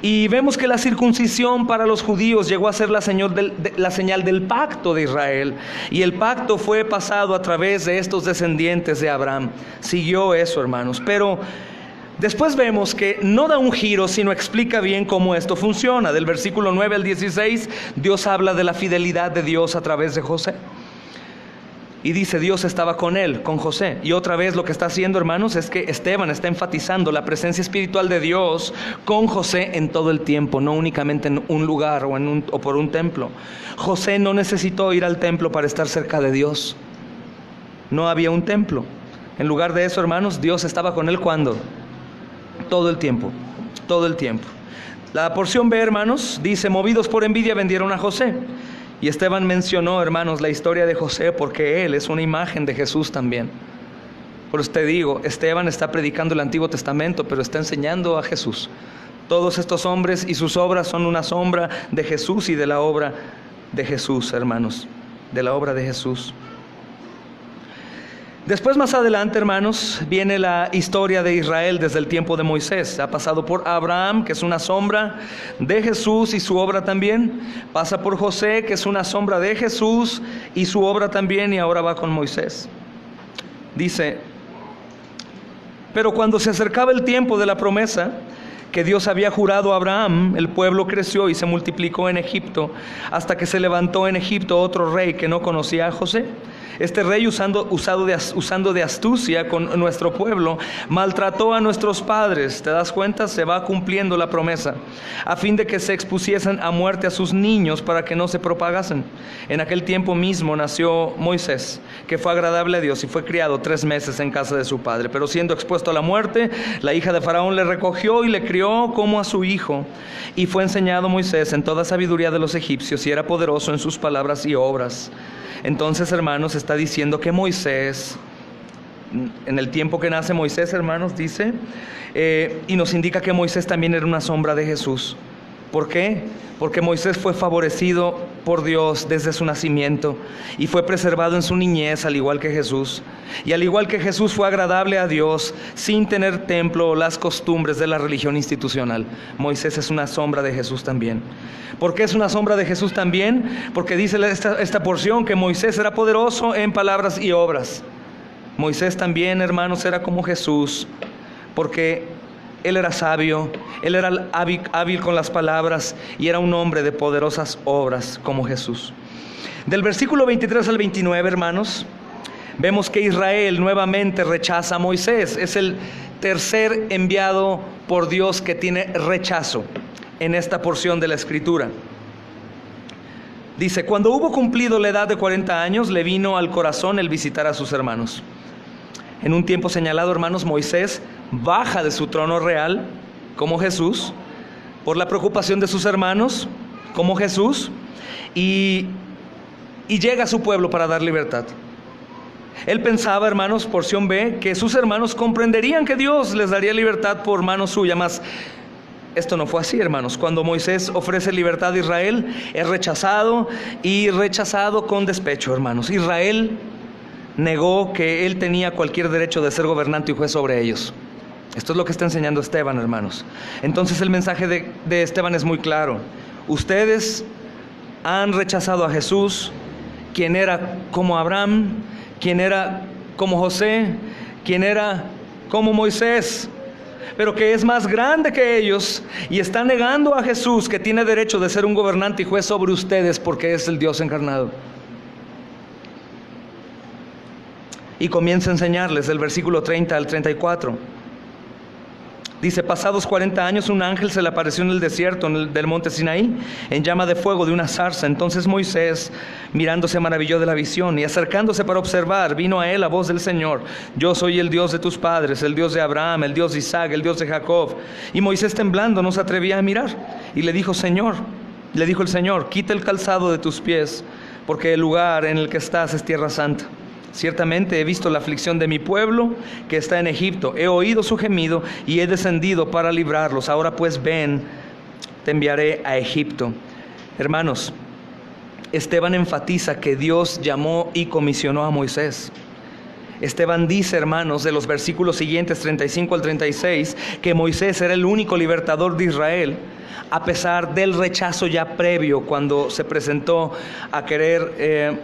Y vemos que la circuncisión para los judíos llegó a ser la señal del pacto de Israel. Y el pacto fue pasado a través de estos descendientes de Abraham. Siguió eso, hermanos. Pero después vemos que no da un giro, sino explica bien cómo esto funciona. Del versículo 9 al 16, Dios habla de la fidelidad de Dios a través de José. Y dice: Dios estaba con él, con José. Y otra vez lo que está haciendo, hermanos, es que Esteban está enfatizando la presencia espiritual de Dios con José en todo el tiempo, no únicamente en un lugar o por un templo. José no necesitó ir al templo para estar cerca de Dios. No había un templo. En lugar de eso, hermanos, Dios estaba con él. ¿Cuándo? Todo el tiempo, todo el tiempo. La porción B, hermanos, dice: movidos por envidia vendieron a José. Y Esteban mencionó, hermanos, la historia de José, porque él es una imagen de Jesús también. Por eso te digo, Esteban está predicando el Antiguo Testamento, pero está enseñando a Jesús. Todos estos hombres y sus obras son una sombra de Jesús y de la obra de Jesús, hermanos, de la obra de Jesús. Después, más adelante, hermanos, viene la historia de Israel desde el tiempo de Moisés. Ha pasado por Abraham, que es una sombra de Jesús y su obra también. Pasa por José, que es una sombra de Jesús y su obra también, y ahora va con Moisés. Dice: pero cuando se acercaba el tiempo de la promesa que Dios había jurado a Abraham, el pueblo creció y se multiplicó en Egipto, hasta que se levantó en Egipto otro rey que no conocía a José. Este rey, usando de astucia con nuestro pueblo, maltrató a nuestros padres. ¿Te das cuenta? Se va cumpliendo la promesa, a fin de que se expusiesen a muerte a sus niños para que no se propagasen. En aquel tiempo mismo nació Moisés, que fue agradable a Dios y fue criado 3 meses en casa de su padre. Pero siendo expuesto a la muerte, la hija de Faraón le recogió y le crió como a su hijo. Y fue enseñado Moisés en toda sabiduría de los egipcios, y era poderoso en sus palabras y obras. Entonces, hermanos, está diciendo que Moisés, en el tiempo que nace Moisés, hermanos, dice, y nos indica que Moisés también era una sombra de Jesús. ¿Por qué? Porque Moisés fue favorecido por Dios desde su nacimiento y fue preservado en su niñez, al igual que Jesús. Y al igual que Jesús fue agradable a Dios sin tener templo o las costumbres de la religión institucional. Moisés es una sombra de Jesús también. ¿Por qué es una sombra de Jesús también? Porque dice esta porción que Moisés era poderoso en palabras y obras. Moisés también, hermanos, era como Jesús, porque él era sabio, él era hábil con las palabras y era un hombre de poderosas obras como Jesús. Del versículo 23 al 29, hermanos, vemos que Israel nuevamente rechaza a Moisés. Es el tercer enviado por Dios que tiene rechazo en esta porción de la Escritura. Dice: cuando hubo cumplido la edad de 40 años, le vino al corazón el visitar a sus hermanos. En un tiempo señalado, hermanos, Moisés baja de su trono real, como Jesús, por la preocupación de sus hermanos, como Jesús, y llega a su pueblo para dar libertad. Él pensaba, hermanos, porción B, que sus hermanos comprenderían que Dios les daría libertad por mano suya, mas esto no fue así, hermanos. Cuando Moisés ofrece libertad a Israel, es rechazado, y rechazado con despecho, hermanos. Israel negó que él tenía cualquier derecho de ser gobernante y juez sobre ellos. Esto es lo que está enseñando Esteban, hermanos. Entonces el mensaje de Esteban es muy claro. Ustedes han rechazado a Jesús, quien era como Abraham, quien era como José, quien era como Moisés, pero que es más grande que ellos, y está negando a Jesús, que tiene derecho de ser un gobernante y juez sobre ustedes porque es el Dios encarnado. Y comienza a enseñarles del versículo 30 al 34. Dice: pasados 40 años, un ángel se le apareció en el desierto del monte Sinaí, en llama de fuego de una zarza. Entonces Moisés, mirando, se maravilló de la visión, y acercándose para observar, vino a él la voz del Señor: yo soy el Dios de tus padres, el Dios de Abraham, el Dios de Isaac, el Dios de Jacob. Y Moisés, temblando, no se atrevía a mirar. Y le dijo el Señor: quita el calzado de tus pies, porque el lugar en el que estás es tierra santa. Ciertamente he visto la aflicción de mi pueblo que está en Egipto, he oído su gemido y he descendido para librarlos. Ahora pues ven, te enviaré a Egipto. Hermanos, Esteban enfatiza que Dios llamó y comisionó a Moisés. Esteban dice, hermanos, de los versículos siguientes, 35 al 36, que Moisés era el único libertador de Israel, a pesar del rechazo ya previo cuando se presentó a querer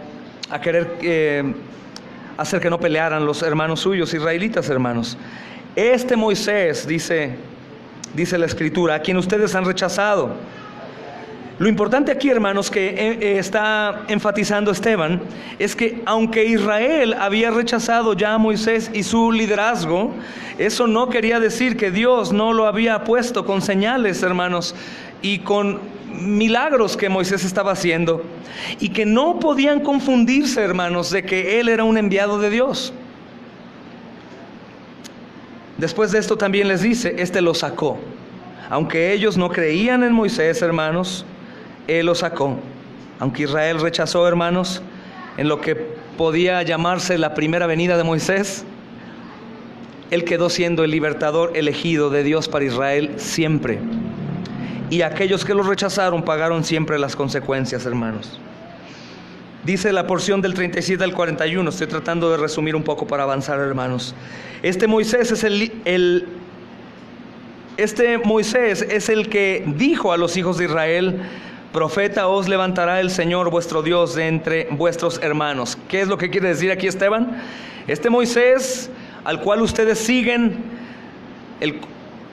hacer que no pelearan los hermanos suyos, israelitas, hermanos. Este Moisés, dice la Escritura, a quien ustedes han rechazado. Lo importante aquí, hermanos, que está enfatizando Esteban, es que aunque Israel había rechazado ya a Moisés y su liderazgo, eso no quería decir que Dios no lo había puesto con señales, hermanos, y con milagros que Moisés estaba haciendo, y que no podían confundirse, hermanos, de que él era un enviado de Dios. Después de esto también les dice: este lo sacó. Aunque ellos no creían en Moisés, hermanos, él lo sacó. Aunque Israel rechazó, hermanos, en lo que podía llamarse la primera venida de Moisés, él quedó siendo el libertador elegido de Dios para Israel siempre. Y aquellos que los rechazaron pagaron siempre las consecuencias, hermanos. Dice la porción del 37 al 41, estoy tratando de resumir un poco para avanzar, hermanos. Este Moisés es el que dijo a los hijos de Israel: profeta os levantará el Señor vuestro Dios de entre vuestros hermanos. ¿Qué es lo que quiere decir aquí Esteban? Este Moisés al cual ustedes siguen,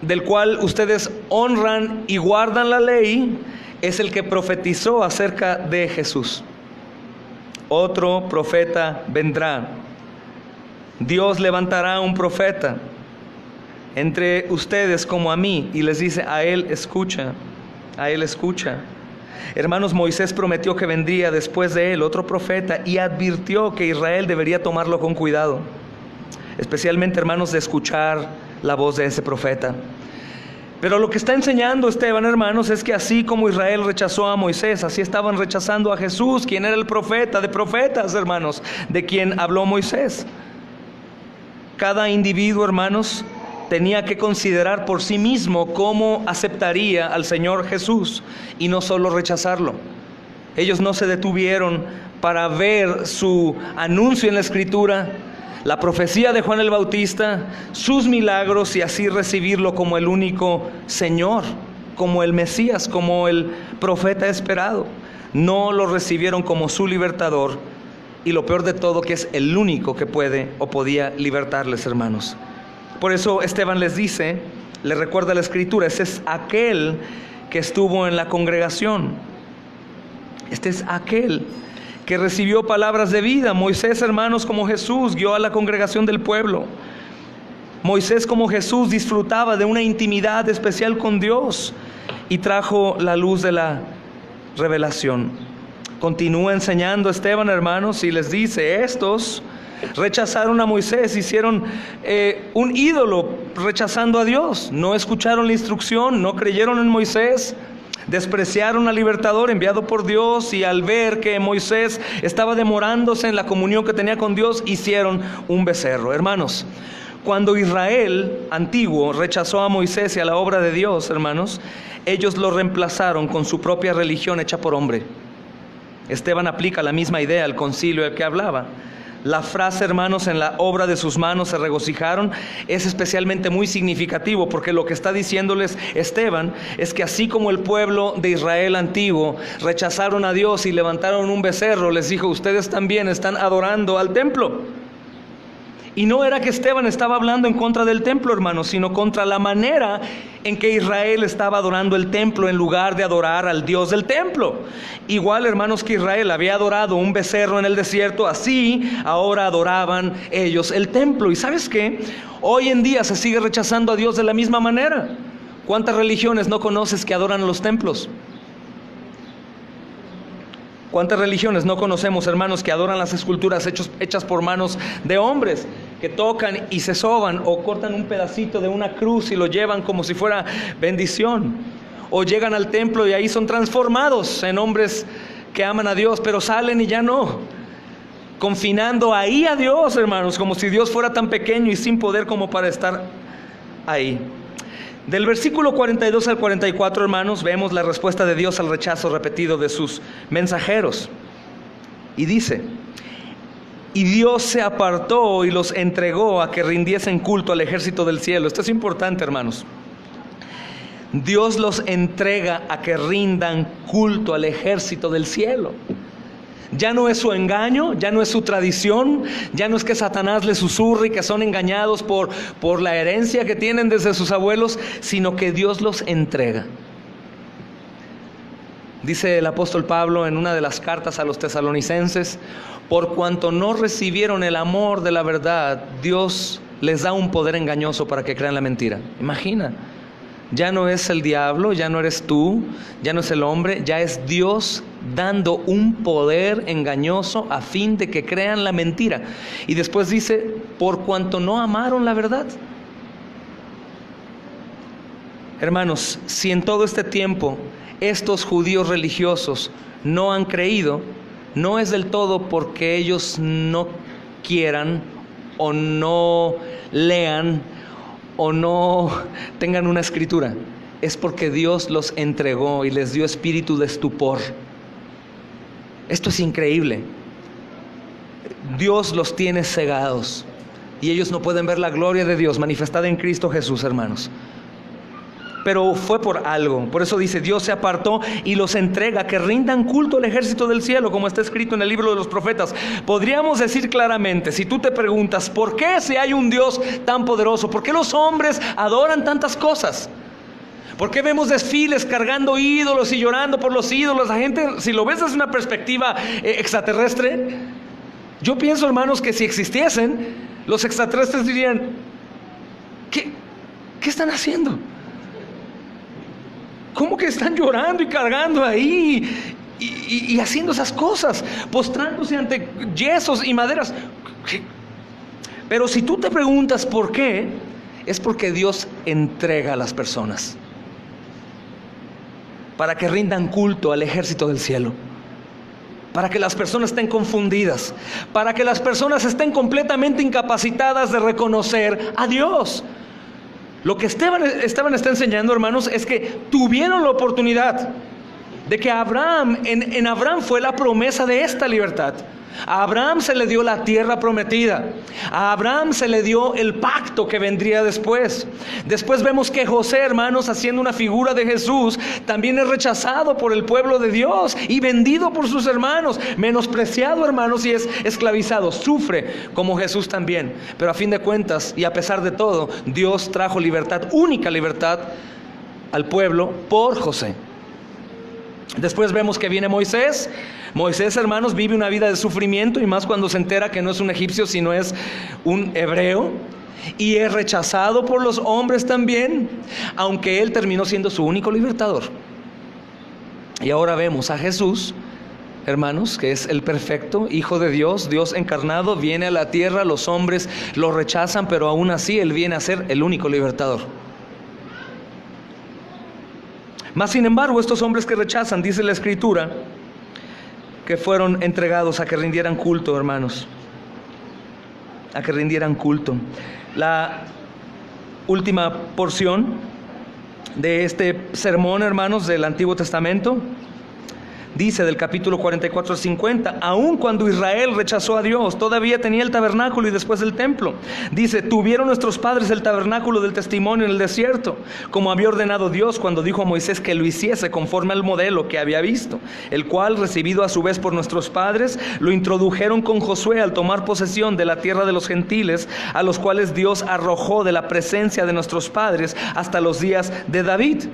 del cual ustedes honran y guardan la ley, es el que profetizó acerca de Jesús. Otro profeta vendrá. Dios levantará un profeta entre ustedes como a mí, y les dice: a él escucha, a él escucha. Hermanos, Moisés prometió que vendría después de él otro profeta y advirtió que Israel debería tomarlo con cuidado, especialmente, hermanos, de escuchar la voz de ese profeta. Pero lo que está enseñando Esteban, hermanos, es que así como Israel rechazó a Moisés, así estaban rechazando a Jesús, quien era el profeta de profetas, hermanos, de quien habló Moisés. Cada individuo, hermanos, tenía que considerar por sí mismo cómo aceptaría al Señor Jesús y no solo rechazarlo. Ellos no se detuvieron para ver su anuncio en la Escritura, la profecía de Juan el Bautista, sus milagros, y así recibirlo como el único Señor, como el Mesías, como el profeta esperado. No lo recibieron como su libertador, y lo peor de todo, que es el único que puede o podía libertarles, hermanos. Por eso Esteban les dice, les recuerda la Escritura: ese es aquel que estuvo en la congregación. Este es aquel que recibió palabras de vida. Moisés, hermanos, como Jesús, guió a la congregación del pueblo. Moisés, como Jesús, disfrutaba de una intimidad especial con Dios y trajo la luz de la revelación. Continúa enseñando Esteban, hermanos, y les dice: estos rechazaron a Moisés, hicieron un ídolo rechazando a Dios, no escucharon la instrucción, no creyeron en Moisés, despreciaron al libertador enviado por Dios, y al ver que Moisés estaba demorándose en la comunión que tenía con Dios, hicieron un becerro. Hermanos, cuando Israel antiguo rechazó a Moisés y a la obra de Dios, hermanos, ellos lo reemplazaron con su propia religión hecha por hombre. Esteban aplica la misma idea al concilio del que hablaba. La frase, hermanos, en la obra de sus manos se regocijaron, es especialmente muy significativo, porque lo que está diciéndoles Esteban es que así como el pueblo de Israel antiguo rechazaron a Dios y levantaron un becerro, les dijo: ustedes también están adorando al templo. Y no era que Esteban estaba hablando en contra del templo, hermanos, sino contra la manera en que Israel estaba adorando el templo en lugar de adorar al Dios del templo. Igual, hermanos, que Israel había adorado un becerro en el desierto, así ahora adoraban ellos el templo. ¿Y sabes qué? Hoy en día se sigue rechazando a Dios de la misma manera. ¿Cuántas religiones no conoces que adoran los templos? ¿Cuántas religiones no conocemos, hermanos, que adoran las esculturas hechas por manos de hombres, que tocan y se soban, o cortan un pedacito de una cruz y lo llevan como si fuera bendición? O llegan al templo y ahí son transformados en hombres que aman a Dios, pero salen y ya no, confinando ahí a Dios, hermanos, como si Dios fuera tan pequeño y sin poder como para estar ahí. Del versículo 42 al 44, hermanos, vemos la respuesta de Dios al rechazo repetido de sus mensajeros. Y dice: y Dios se apartó y los entregó a que rindiesen culto al ejército del cielo. Esto es importante, hermanos. Dios los entrega a que rindan culto al ejército del cielo. Ya no es su engaño, ya no es su tradición, ya no es que Satanás les susurre y que son engañados por la herencia que tienen desde sus abuelos, sino que Dios los entrega. Dice el apóstol Pablo en una de las cartas a los tesalonicenses: por cuanto no recibieron el amor de la verdad, Dios les da un poder engañoso para que crean la mentira. Imagina, ya no es el diablo, ya no eres tú, ya no es el hombre, ya es Dios dando un poder engañoso a fin de que crean la mentira. Y después dice: por cuanto no amaron la verdad. Hermanos, si en todo este tiempo estos judíos religiosos no han creído, no es del todo porque ellos no quieran o no lean o no tengan una escritura. Es porque Dios los entregó y les dio espíritu de estupor. Esto es increíble. Dios los tiene cegados y ellos no pueden ver la gloria de Dios manifestada en Cristo Jesús, hermanos. Pero fue por algo. Por eso dice, Dios se apartó y los entrega que rindan culto al ejército del cielo, como está escrito en el libro de los profetas. Podríamos decir claramente, si tú te preguntas, ¿por qué si hay un Dios tan poderoso? ¿Por qué los hombres adoran tantas cosas? ¿Por qué vemos desfiles cargando ídolos y llorando por los ídolos? La gente, si lo ves desde una perspectiva extraterrestre, yo pienso, hermanos, que si existiesen, los extraterrestres dirían, ¿qué están haciendo? ¿Cómo que están llorando y cargando ahí y haciendo esas cosas? Postrándose ante yesos y maderas. ¿Qué? Pero si tú te preguntas por qué, es porque Dios entrega a las personas para que rindan culto al ejército del cielo, para que las personas estén confundidas, para que las personas estén completamente incapacitadas de reconocer a Dios. Lo que Esteban está enseñando, hermanos, es que tuvieron la oportunidad de que Abraham, en Abraham fue la promesa de esta libertad. A Abraham se le dio la tierra prometida. A Abraham se le dio el pacto que vendría después. Después vemos que José, hermanos, haciendo una figura de Jesús, también es rechazado por el pueblo de Dios y vendido por sus hermanos, menospreciado, hermanos, y es esclavizado. Sufre como Jesús también. Pero a fin de cuentas, y a pesar de todo, Dios trajo libertad, única libertad, al pueblo por José. Después vemos que viene Moisés. Moisés, hermanos, vive una vida de sufrimiento, y más cuando se entera que no es un egipcio, sino es un hebreo, y es rechazado por los hombres también, aunque él terminó siendo su único libertador. Y ahora vemos a Jesús, hermanos, que es el perfecto Hijo de Dios, Dios encarnado, viene a la tierra, los hombres lo rechazan, pero aún así él viene a ser el único libertador. Mas sin embargo, estos hombres que rechazan, dice la Escritura, que fueron entregados a que rindieran culto, hermanos, a que rindieran culto. La última porción de este sermón, hermanos, del Antiguo Testamento, dice del capítulo 44 al 50, aun cuando Israel rechazó a Dios, todavía tenía el tabernáculo y después el templo. Dice, tuvieron nuestros padres el tabernáculo del testimonio en el desierto, como había ordenado Dios cuando dijo a Moisés que lo hiciese conforme al modelo que había visto, el cual, recibido a su vez por nuestros padres, lo introdujeron con Josué al tomar posesión de la tierra de los gentiles, a los cuales Dios arrojó de la presencia de nuestros padres hasta los días de David.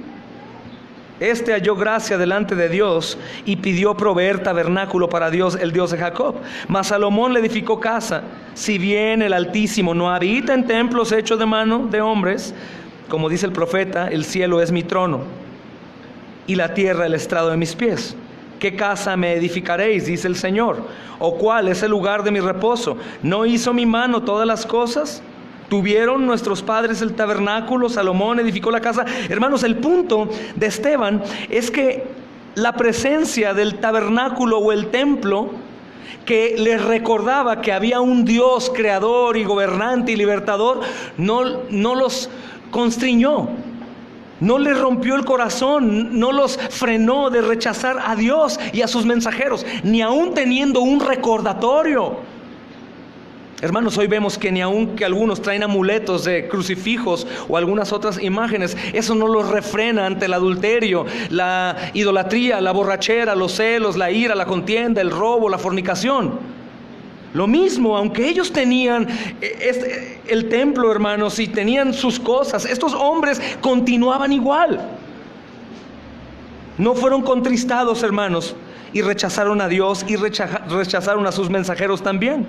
Este halló gracia delante de Dios y pidió proveer tabernáculo para Dios, el Dios de Jacob. Mas Salomón le edificó casa. Si bien el Altísimo no habita en templos hechos de mano de hombres, como dice el profeta, el cielo es mi trono y la tierra el estrado de mis pies. ¿Qué casa me edificaréis?, dice el Señor. ¿O cuál es el lugar de mi reposo? ¿No hizo mi mano todas las cosas? Tuvieron nuestros padres el tabernáculo, Salomón edificó la casa. Hermanos, el punto de Esteban es que la presencia del tabernáculo o el templo, que les recordaba que había un Dios creador y gobernante y libertador, no los constriñó, no les rompió el corazón, no los frenó de rechazar a Dios y a sus mensajeros, ni aún teniendo un recordatorio. Hermanos, hoy vemos que ni aun que algunos traen amuletos de crucifijos o algunas otras imágenes, eso no los refrena ante el adulterio, la idolatría, la borrachera, los celos, la ira, la contienda, el robo, la fornicación. Lo mismo, aunque ellos tenían el templo, hermanos, y tenían sus cosas, estos hombres continuaban igual. No fueron contristados, hermanos, y rechazaron a Dios y rechazaron a sus mensajeros también.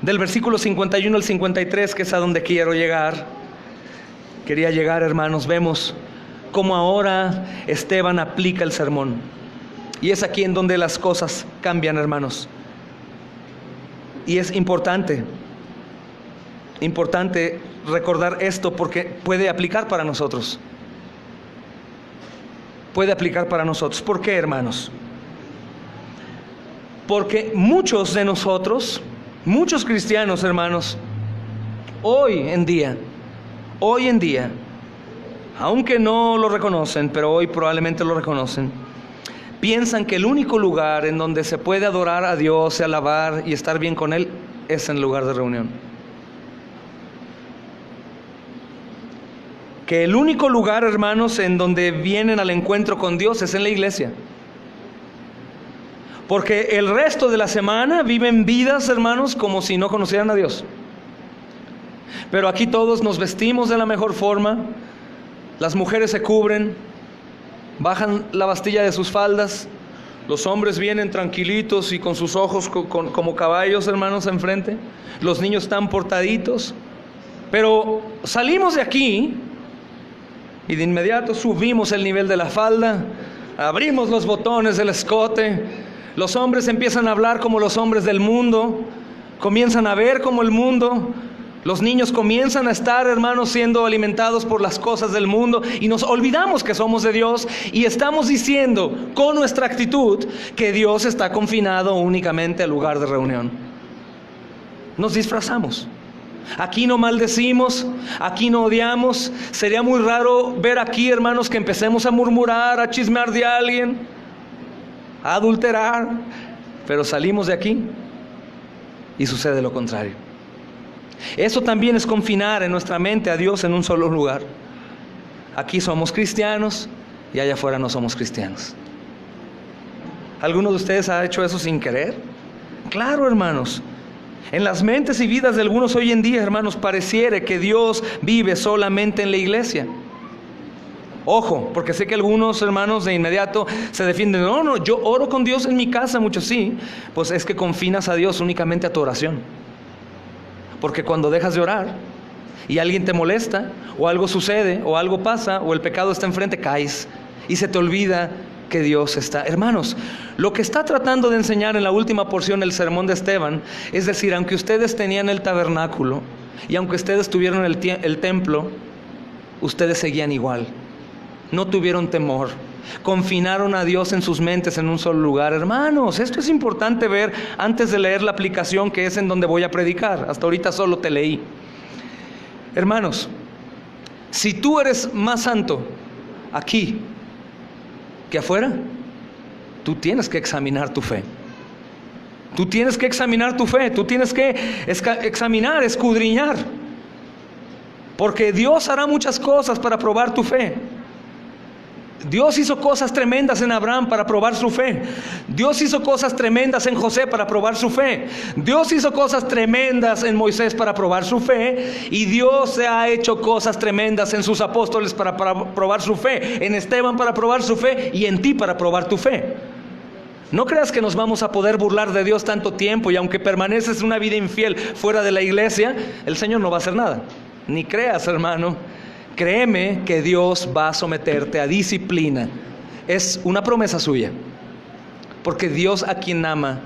Del versículo 51 al 53, que es a donde quería llegar, hermanos, vemos cómo ahora Esteban aplica el sermón. Y es aquí en donde las cosas cambian, hermanos. Y es importante recordar esto, porque puede aplicar para nosotros. Puede aplicar para nosotros. ¿Por qué, hermanos? Porque muchos de nosotros, muchos cristianos, hermanos, hoy en día, aunque no lo reconocen, pero hoy probablemente lo reconocen, piensan que el único lugar en donde se puede adorar a Dios, alabar y estar bien con Él es en el lugar de reunión. Que el único lugar, hermanos, en donde vienen al encuentro con Dios es en la iglesia. Porque el resto de la semana viven vidas, hermanos, como si no conocieran a Dios. Pero aquí todos nos vestimos de la mejor forma, las mujeres se cubren, bajan la bastilla de sus faldas, los hombres vienen tranquilitos y con sus ojos como caballos, hermanos, enfrente, los niños están portaditos, pero salimos de aquí y de inmediato subimos el nivel de la falda, abrimos los botones del escote, los hombres empiezan a hablar como los hombres del mundo, comienzan a ver como el mundo, los niños comienzan a estar, hermanos, siendo alimentados por las cosas del mundo y nos olvidamos que somos de Dios y estamos diciendo con nuestra actitud que Dios está confinado únicamente al lugar de reunión. Nos disfrazamos. Aquí no maldecimos, aquí no odiamos. Sería muy raro ver aquí, hermanos, que empecemos a murmurar, a chismear de alguien, a adulterar, pero salimos de aquí y sucede lo contrario. Eso también es confinar en nuestra mente a Dios en un solo lugar. Aquí somos cristianos y allá afuera no somos cristianos. ¿Alguno de ustedes ha hecho eso sin querer? Claro, hermanos. En las mentes y vidas de algunos hoy en día, hermanos, pareciera que Dios vive solamente en la iglesia. Ojo, porque sé que algunos hermanos de inmediato se defienden. No, yo oro con Dios en mi casa, muchos sí. Pues es que confinas a Dios únicamente a tu oración. Porque cuando dejas de orar y alguien te molesta, o algo sucede, o algo pasa, o el pecado está enfrente, caes y se te olvida que Dios está. Hermanos, lo que está tratando de enseñar en la última porción del sermón de Esteban, es decir, aunque ustedes tenían el tabernáculo y aunque ustedes tuvieron el templo, ustedes seguían igual. No tuvieron temor, confinaron a Dios en sus mentes en un solo lugar. Hermanos, esto es importante ver antes de leer la aplicación, que es en donde voy a predicar. Hasta ahorita solo te leí. Hermanos, si tú eres más santo aquí que afuera, tú tienes que examinar tu fe. Tú tienes que examinar tu fe, tú tienes que examinar, escudriñar. Porque Dios hará muchas cosas para probar tu fe. Dios hizo cosas tremendas en Abraham para probar su fe. Dios hizo cosas tremendas en José para probar su fe. Dios hizo cosas tremendas en Moisés para probar su fe. Y Dios ha hecho cosas tremendas en sus apóstoles para probar su fe. En Esteban para probar su fe y en ti para probar tu fe. No creas que nos vamos a poder burlar de Dios tanto tiempo y aunque permaneces una vida infiel fuera de la iglesia, el Señor no va a hacer nada. Ni creas, hermano. Créeme que Dios va a someterte a disciplina. Es una promesa suya. Porque Dios a quien ama,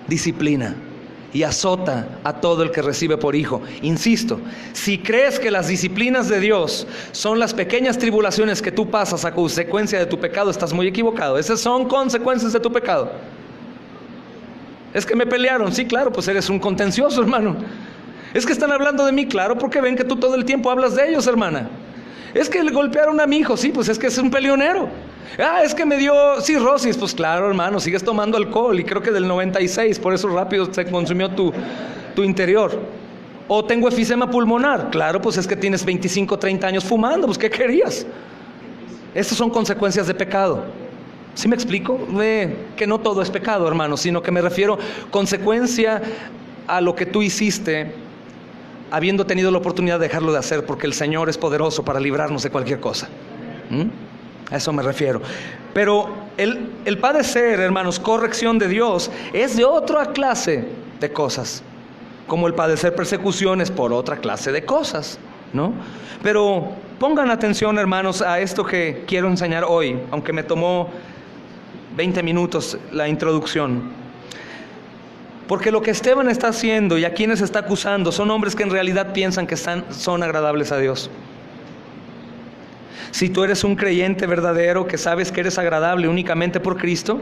disciplina y azota a todo el que recibe por hijo. Insisto, si crees que las disciplinas de Dios son las pequeñas tribulaciones que tú pasas a consecuencia de tu pecado, estás muy equivocado. Esas son consecuencias de tu pecado. Es que me pelearon. Sí, claro, pues eres un contencioso, hermano. Es que están hablando de mí, claro, porque ven que tú todo el tiempo hablas de ellos, hermana. Es que le golpearon a mi hijo, sí, pues es que es un peleonero. Es que me dio cirrosis, pues claro, hermano, sigues tomando alcohol y creo que del 96, por eso rápido se consumió tu interior. O tengo efisema pulmonar, claro, pues es que tienes 25, 30 años fumando, pues ¿qué querías? Estas son consecuencias de pecado. ¿Sí me explico? Que no todo es pecado, hermano, sino que me refiero consecuencia a lo que tú hiciste habiendo tenido la oportunidad de dejarlo de hacer, porque el Señor es poderoso para librarnos de cualquier cosa. A eso me refiero. Pero el padecer, hermanos, corrección de Dios, es de otra clase de cosas, como el padecer persecuciones por otra clase de cosas, ¿no? Pero pongan atención, hermanos, a esto que quiero enseñar hoy, aunque me tomó 20 minutos la introducción. Porque lo que Esteban está haciendo y a quienes está acusando son hombres que en realidad piensan que son agradables a Dios. Si tú eres un creyente verdadero que sabes que eres agradable únicamente por Cristo,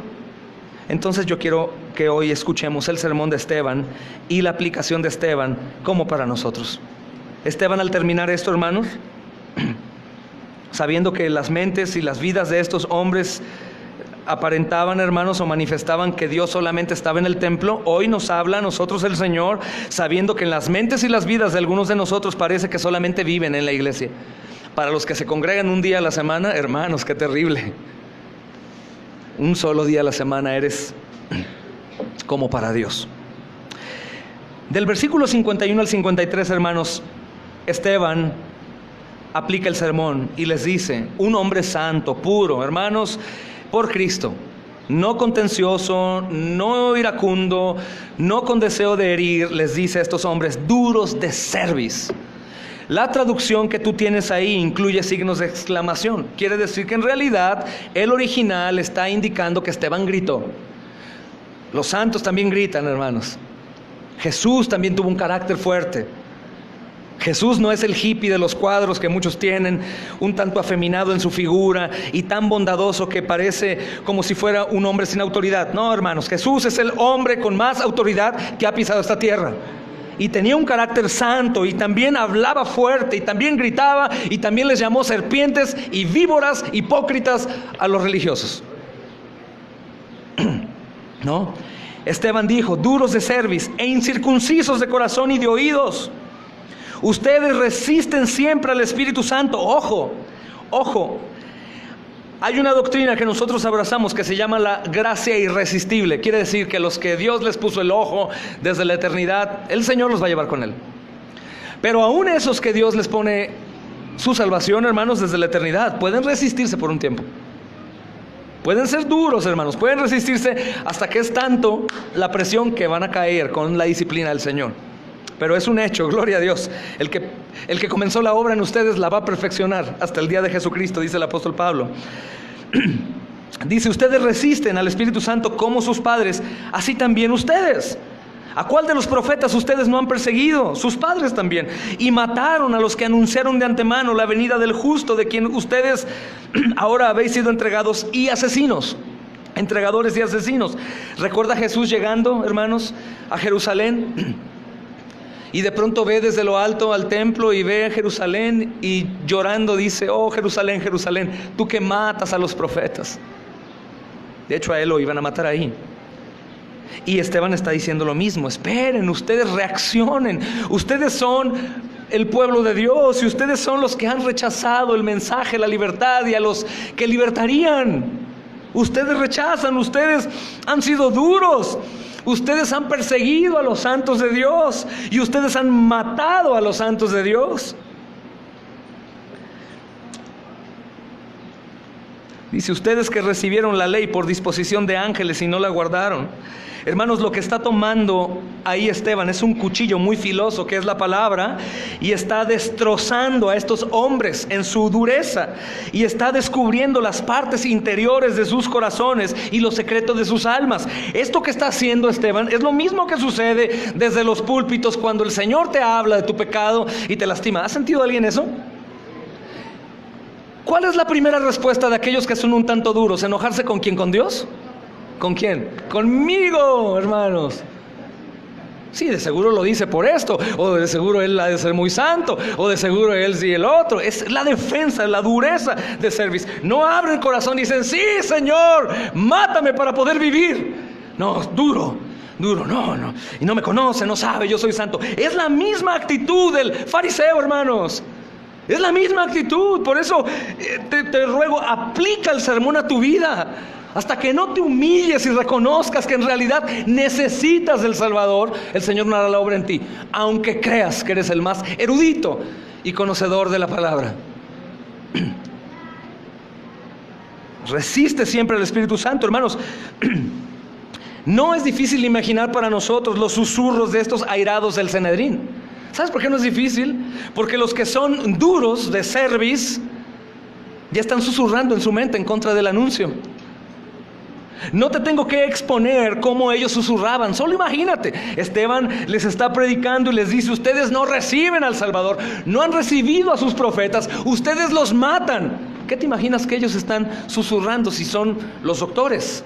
entonces yo quiero que hoy escuchemos el sermón de Esteban y la aplicación de Esteban como para nosotros. Esteban, al terminar esto, hermanos, sabiendo que las mentes y las vidas de estos hombres aparentaban, hermanos, o manifestaban que Dios solamente estaba en el templo. Hoy nos habla a nosotros el Señor, sabiendo que en las mentes y las vidas de algunos de nosotros parece que solamente viven en la iglesia. Para los que se congregan un día a la semana, hermanos, qué terrible. Un solo día a la semana eres como para Dios. Del versículo 51 al 53, hermanos, Esteban aplica el sermón y les dice: un hombre santo, puro, hermanos, por Cristo, no contencioso, no iracundo, no con deseo de herir, les dice a estos hombres, duros de cerviz. La traducción que tú tienes ahí incluye signos de exclamación. Quiere decir que en realidad el original está indicando que Esteban gritó. Los santos también gritan, hermanos. Jesús también tuvo un carácter fuerte. Jesús no es el hippie de los cuadros que muchos tienen, un tanto afeminado en su figura y tan bondadoso que parece como si fuera un hombre sin autoridad. No, hermanos, Jesús es el hombre con más autoridad que ha pisado esta tierra. Y tenía un carácter santo, y también hablaba fuerte, y también gritaba, y también les llamó serpientes y víboras hipócritas a los religiosos. ¿No? Esteban dijo: duros de cerviz e incircuncisos de corazón y de oídos. Ustedes resisten siempre al Espíritu Santo. Ojo, ojo. Hay una doctrina que nosotros abrazamos que se llama la gracia irresistible. Quiere decir que los que Dios les puso el ojo desde la eternidad, el Señor los va a llevar con Él. Pero aún esos que Dios les pone su salvación, hermanos, desde la eternidad, pueden resistirse por un tiempo. Pueden ser duros, hermanos, pueden resistirse hasta que es tanto la presión que van a caer con la disciplina del Señor. Pero es un hecho, gloria a Dios. El que comenzó la obra en ustedes la va a perfeccionar hasta el día de Jesucristo, dice el apóstol Pablo. Dice: ustedes resisten al Espíritu Santo como sus padres, así también ustedes. ¿A cuál de los profetas ustedes no han perseguido? Sus padres también. Y mataron a los que anunciaron de antemano la venida del justo, de quien ustedes ahora habéis sido entregados y asesinos. Entregadores y asesinos. ¿Recuerda Jesús llegando, hermanos, a Jerusalén? Y de pronto ve desde lo alto al templo y ve a Jerusalén, y llorando dice: oh Jerusalén, Jerusalén, tú que matas a los profetas. De hecho a él lo iban a matar ahí. Y Esteban está diciendo lo mismo: esperen, ustedes reaccionen. Ustedes son el pueblo de Dios, y ustedes son los que han rechazado el mensaje, la libertad, y a los que libertarían. Ustedes rechazan, ustedes han sido duros. Ustedes han perseguido a los santos de Dios, y ustedes han matado a los santos de Dios. Dice: ustedes que recibieron la ley por disposición de ángeles y no la guardaron. Hermanos, lo que está tomando ahí Esteban es un cuchillo muy filoso, que es la palabra, y está destrozando a estos hombres en su dureza, y está descubriendo las partes interiores de sus corazones y los secretos de sus almas. Esto que está haciendo Esteban es lo mismo que sucede desde los púlpitos cuando el Señor te habla de tu pecado y te lastima. ¿Ha sentido alguien eso? ¿Cuál es la primera respuesta de aquellos que son un tanto duros? ¿Enojarse con quién? ¿Con Dios? ¿Con quién? Conmigo, hermanos. Sí, de seguro lo dice por esto, o de seguro él ha de ser muy santo, o de seguro él sí el otro. Es la defensa, la dureza de cerviz. No abren el corazón y dicen: sí, Señor, mátame para poder vivir. No, duro, no. Y no me conoce, no sabe, yo soy santo. Es la misma actitud del fariseo, hermanos. Es la misma actitud. Por eso te ruego, aplica el sermón a tu vida. Hasta que no te humilles y reconozcas que en realidad necesitas del Salvador, el Señor no hará la obra en ti, aunque creas que eres el más erudito y conocedor de la palabra. Resiste siempre al Espíritu Santo, hermanos. No es difícil imaginar para nosotros los susurros de estos airados del Sanedrín. ¿Sabes por qué no es difícil? Porque los que son duros de cerviz ya están susurrando en su mente en contra del anuncio. No te tengo que exponer cómo ellos susurraban, solo imagínate. Esteban les está predicando y les dice: ustedes no reciben al Salvador, no han recibido a sus profetas, ustedes los matan. ¿Qué te imaginas que ellos están susurrando si son los doctores?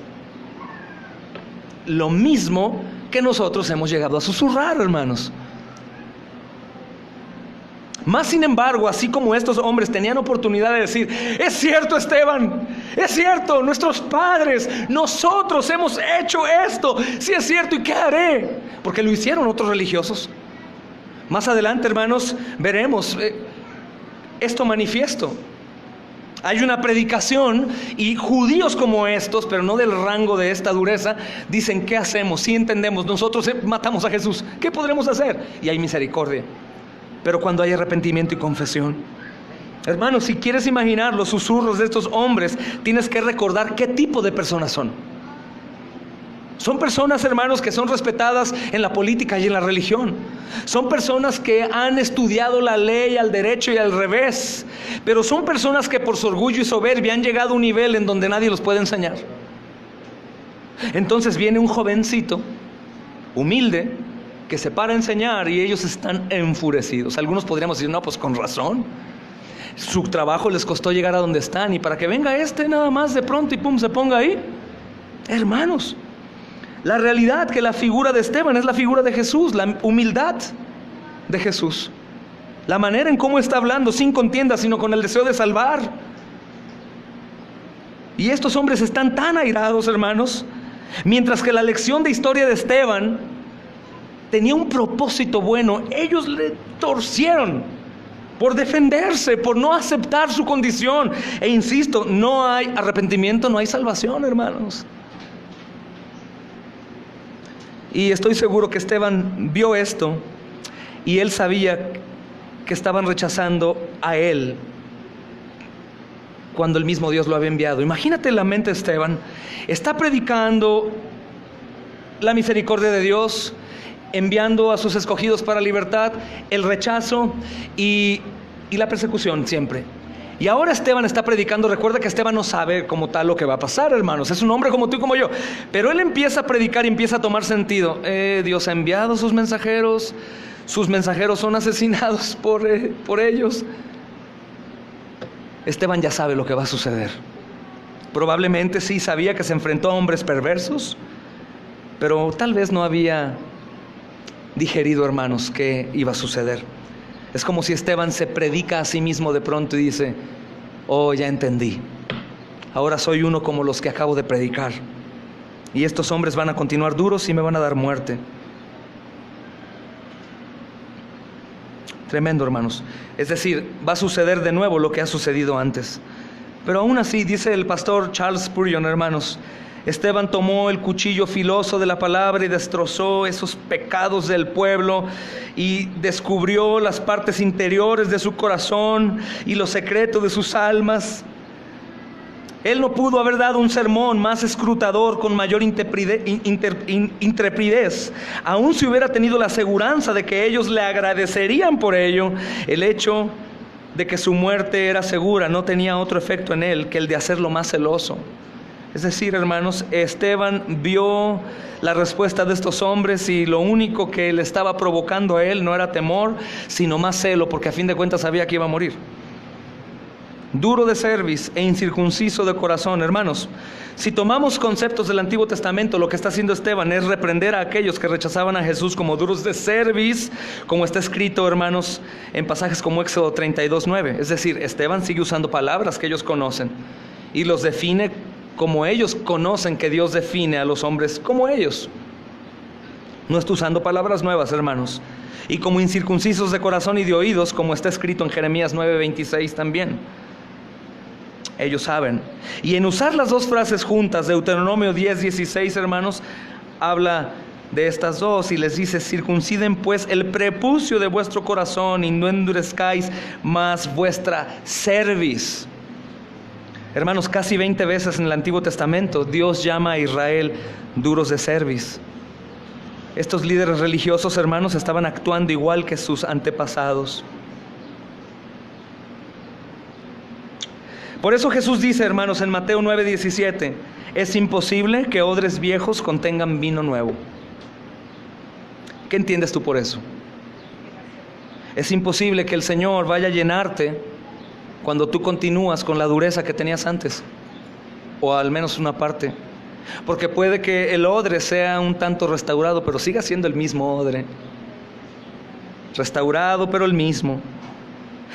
Lo mismo que nosotros hemos llegado a susurrar, hermanos. Más sin embargo, así como estos hombres tenían oportunidad de decir: es cierto, Esteban, es cierto, nuestros padres, nosotros hemos hecho esto, sí es cierto, ¿y qué haré? Porque lo hicieron otros religiosos. Más adelante, hermanos, veremos esto manifiesto. Hay una predicación y judíos como estos, pero no del rango de esta dureza, dicen: ¿qué hacemos? Si entendemos, nosotros matamos a Jesús, ¿qué podremos hacer? Y hay misericordia. Pero cuando hay arrepentimiento y confesión, hermanos, si quieres imaginar los susurros de estos hombres, tienes que recordar qué tipo de personas son. Son personas, hermanos, que son respetadas en la política y en la religión. Son personas que han estudiado la ley al derecho y al revés. Pero son personas que por su orgullo y soberbia han llegado a un nivel en donde nadie los puede enseñar. Entonces viene un jovencito humilde que se para a enseñar y ellos están enfurecidos. Algunos podríamos decir: no, pues con razón. Su trabajo les costó llegar a donde están, y para que venga nada más de pronto y pum, se ponga ahí. Hermanos, la realidad que la figura de Esteban es la figura de Jesús, la humildad de Jesús, la manera en cómo está hablando, sin contienda, sino con el deseo de salvar. Y estos hombres están tan airados, hermanos, mientras que la lección de historia de Esteban tenía un propósito bueno. Ellos le torcieron por defenderse, por no aceptar su condición. E insisto, no hay arrepentimiento, no hay salvación, hermanos. Y estoy seguro que Esteban vio esto y él sabía que estaban rechazando a él cuando el mismo Dios lo había enviado. Imagínate la mente de Esteban. Está predicando la misericordia de Dios, enviando a sus escogidos para libertad, el rechazo y la persecución siempre. Y ahora Esteban está predicando. Recuerda que Esteban no sabe como tal lo que va a pasar, hermanos. Es un hombre como tú y como yo. Pero él empieza a predicar y empieza a tomar sentido. Dios ha enviado sus mensajeros son asesinados por ellos. Esteban ya sabe lo que va a suceder. Probablemente sí sabía que se enfrentó a hombres perversos, pero tal vez no había digerido, hermanos, qué iba a suceder. Es como si Esteban se predica a sí mismo de pronto y dice: oh, ya entendí, ahora soy uno como los que acabo de predicar, y estos hombres van a continuar duros y me van a dar muerte. Tremendo, hermanos. Es decir, va a suceder de nuevo lo que ha sucedido antes. Pero aún así, dice el pastor Charles Spurgeon, hermanos, Esteban tomó el cuchillo filoso de la palabra y destrozó esos pecados del pueblo y descubrió las partes interiores de su corazón y los secretos de sus almas. Él no pudo haber dado un sermón más escrutador, con mayor intrepidez, aun si hubiera tenido la aseguranza de que ellos le agradecerían por ello. El hecho de que su muerte era segura no tenía otro efecto en él que el de hacerlo más celoso. Es decir, hermanos, Esteban vio la respuesta de estos hombres y lo único que le estaba provocando a él no era temor, sino más celo, porque a fin de cuentas sabía que iba a morir. Duro de cerviz e incircunciso de corazón, hermanos. Si tomamos conceptos del Antiguo Testamento, lo que está haciendo Esteban es reprender a aquellos que rechazaban a Jesús como duros de cerviz, como está escrito, hermanos, en pasajes como Éxodo 32:9. Es decir, Esteban sigue usando palabras que ellos conocen y los define como ellos conocen que Dios define a los hombres como ellos. No está usando palabras nuevas, hermanos. Y como incircuncisos de corazón y de oídos, como está escrito en Jeremías 9:26 también. Ellos saben. Y en usar las dos frases juntas, Deuteronomio 10:16, hermanos, habla de estas dos y les dice: circunciden pues el prepucio de vuestro corazón y no endurezcáis más vuestra cerviz. Hermanos, casi 20 veces en el Antiguo Testamento Dios llama a Israel duros de cerviz. Estos líderes religiosos, hermanos, estaban actuando igual que sus antepasados. Por eso Jesús dice, hermanos, en Mateo 9:17: es imposible que odres viejos contengan vino nuevo. ¿Qué entiendes tú por eso? Es imposible que el Señor vaya a llenarte cuando tú continúas con la dureza que tenías antes, o al menos una parte, porque puede que el odre sea un tanto restaurado, pero siga siendo el mismo odre, restaurado pero el mismo.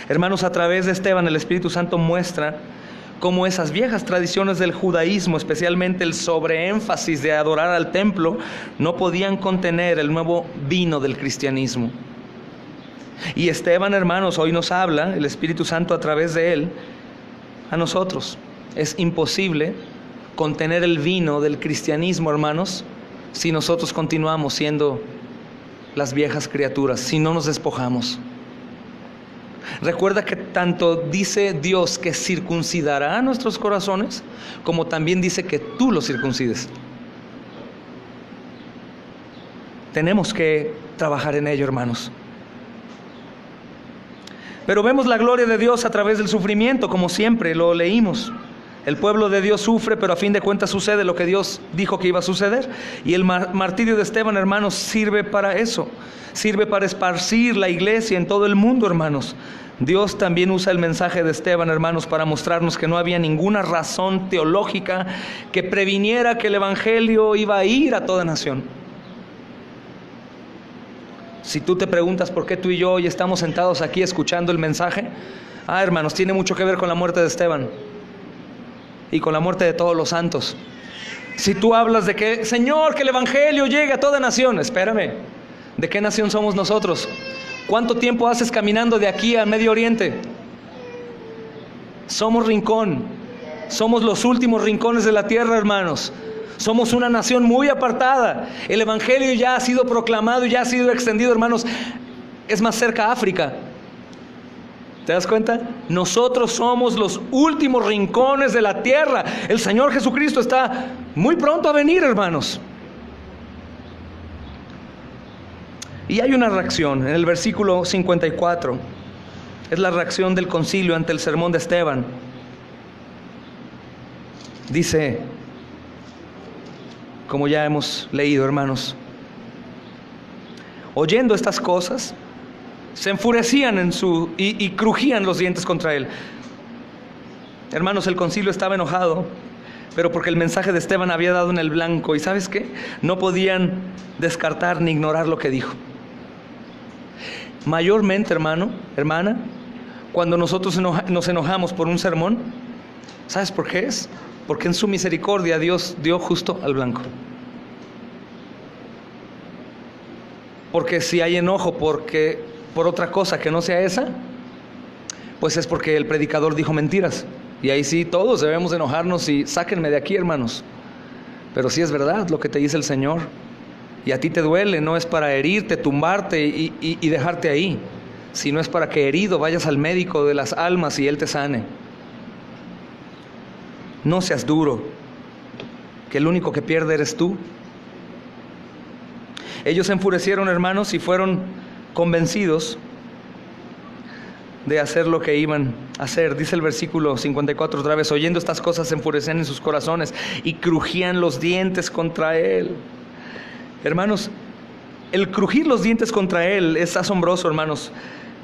Hermanos, a través de Esteban el Espíritu Santo muestra cómo esas viejas tradiciones del judaísmo, especialmente el sobreénfasis de adorar al templo, no podían contener el nuevo vino del cristianismo. Y Esteban, hermanos, hoy nos habla, el Espíritu Santo a través de él, a nosotros. Es imposible contener el vino del cristianismo, hermanos, si nosotros continuamos siendo las viejas criaturas, si no nos despojamos. Recuerda que tanto dice Dios que circuncidará nuestros corazones, como también dice que tú los circuncides. Tenemos que trabajar en ello, hermanos. Pero vemos la gloria de Dios a través del sufrimiento, como siempre lo leímos. El pueblo de Dios sufre, pero a fin de cuentas sucede lo que Dios dijo que iba a suceder. Y el martirio de Esteban, hermanos, sirve para eso. Sirve para esparcir la iglesia en todo el mundo, hermanos. Dios también usa el mensaje de Esteban, hermanos, para mostrarnos que no había ninguna razón teológica que previniera que el evangelio iba a ir a toda nación. Si tú te preguntas por qué tú y yo hoy estamos sentados aquí escuchando el mensaje, hermanos, tiene mucho que ver con la muerte de Esteban y con la muerte de todos los santos. Si tú hablas de que, Señor, que el evangelio llegue a toda nación, espérame, ¿de qué nación somos nosotros? ¿Cuánto tiempo haces caminando de aquí al Medio Oriente? Somos rincón, somos los últimos rincones de la tierra, hermanos. Somos una nación muy apartada. El evangelio ya ha sido proclamado y ya ha sido extendido, hermanos. Es más cerca África. ¿Te das cuenta? Nosotros somos los últimos rincones de la tierra. El Señor Jesucristo está muy pronto a venir, hermanos. Y hay una reacción en el versículo 54. Es la reacción del concilio ante el sermón de Esteban. Dice, como ya hemos leído, hermanos, oyendo estas cosas, se enfurecían y crujían los dientes contra él. Hermanos, el concilio estaba enojado, pero porque el mensaje de Esteban había dado en el blanco. ¿Y sabes qué? No podían descartar ni ignorar lo que dijo. Mayormente, hermano, hermana, cuando nosotros nos enojamos por un sermón, ¿sabes por qué es? Porque en su misericordia Dios dio justo al blanco. Porque si hay enojo por otra cosa que no sea esa, pues es porque el predicador dijo mentiras. Y ahí sí todos debemos enojarnos y sáquenme de aquí, hermanos. Pero sí es verdad lo que te dice el Señor. Y a ti te duele, no es para herirte, tumbarte y dejarte ahí, sino es para que herido vayas al médico de las almas y Él te sane. No seas duro, que el único que pierde eres tú. Ellos se enfurecieron, hermanos, y fueron convencidos de hacer lo que iban a hacer. Dice el versículo 54 otra vez, oyendo estas cosas se enfurecían en sus corazones y crujían los dientes contra él. Hermanos, el crujir los dientes contra él es asombroso, hermanos,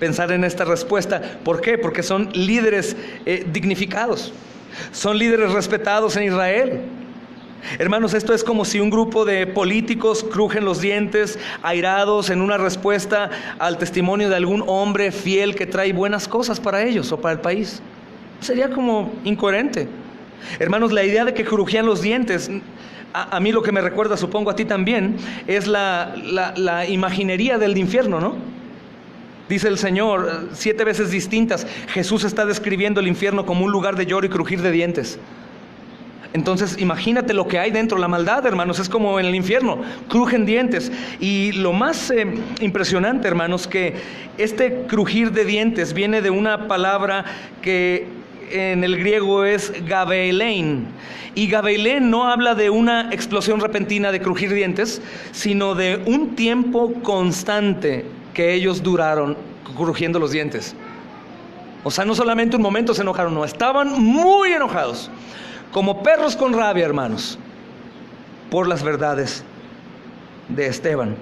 pensar en esta respuesta. ¿Por qué? Porque son líderes dignificados, son líderes respetados en Israel. Hermanos, esto es como si un grupo de políticos crujen los dientes, airados en una respuesta al testimonio de algún hombre fiel que trae buenas cosas para ellos o para el país. Sería como incoherente. Hermanos, la idea de que crujían los dientes, a mí lo que me recuerda, supongo a ti también, es la imaginería del infierno, ¿no? Dice el Señor, 7 veces distintas, Jesús está describiendo el infierno como un lugar de lloro y crujir de dientes. Entonces imagínate lo que hay dentro, la maldad, hermanos, es como en el infierno, crujen dientes. Y lo más impresionante, hermanos, que este crujir de dientes viene de una palabra que en el griego es gabelein. Y gabelein no habla de una explosión repentina de crujir dientes, sino de un tiempo constante que ellos duraron crujiendo los dientes. O sea, no solamente un momento se enojaron, no, estaban muy enojados, como perros con rabia, hermanos, por las verdades de Esteban.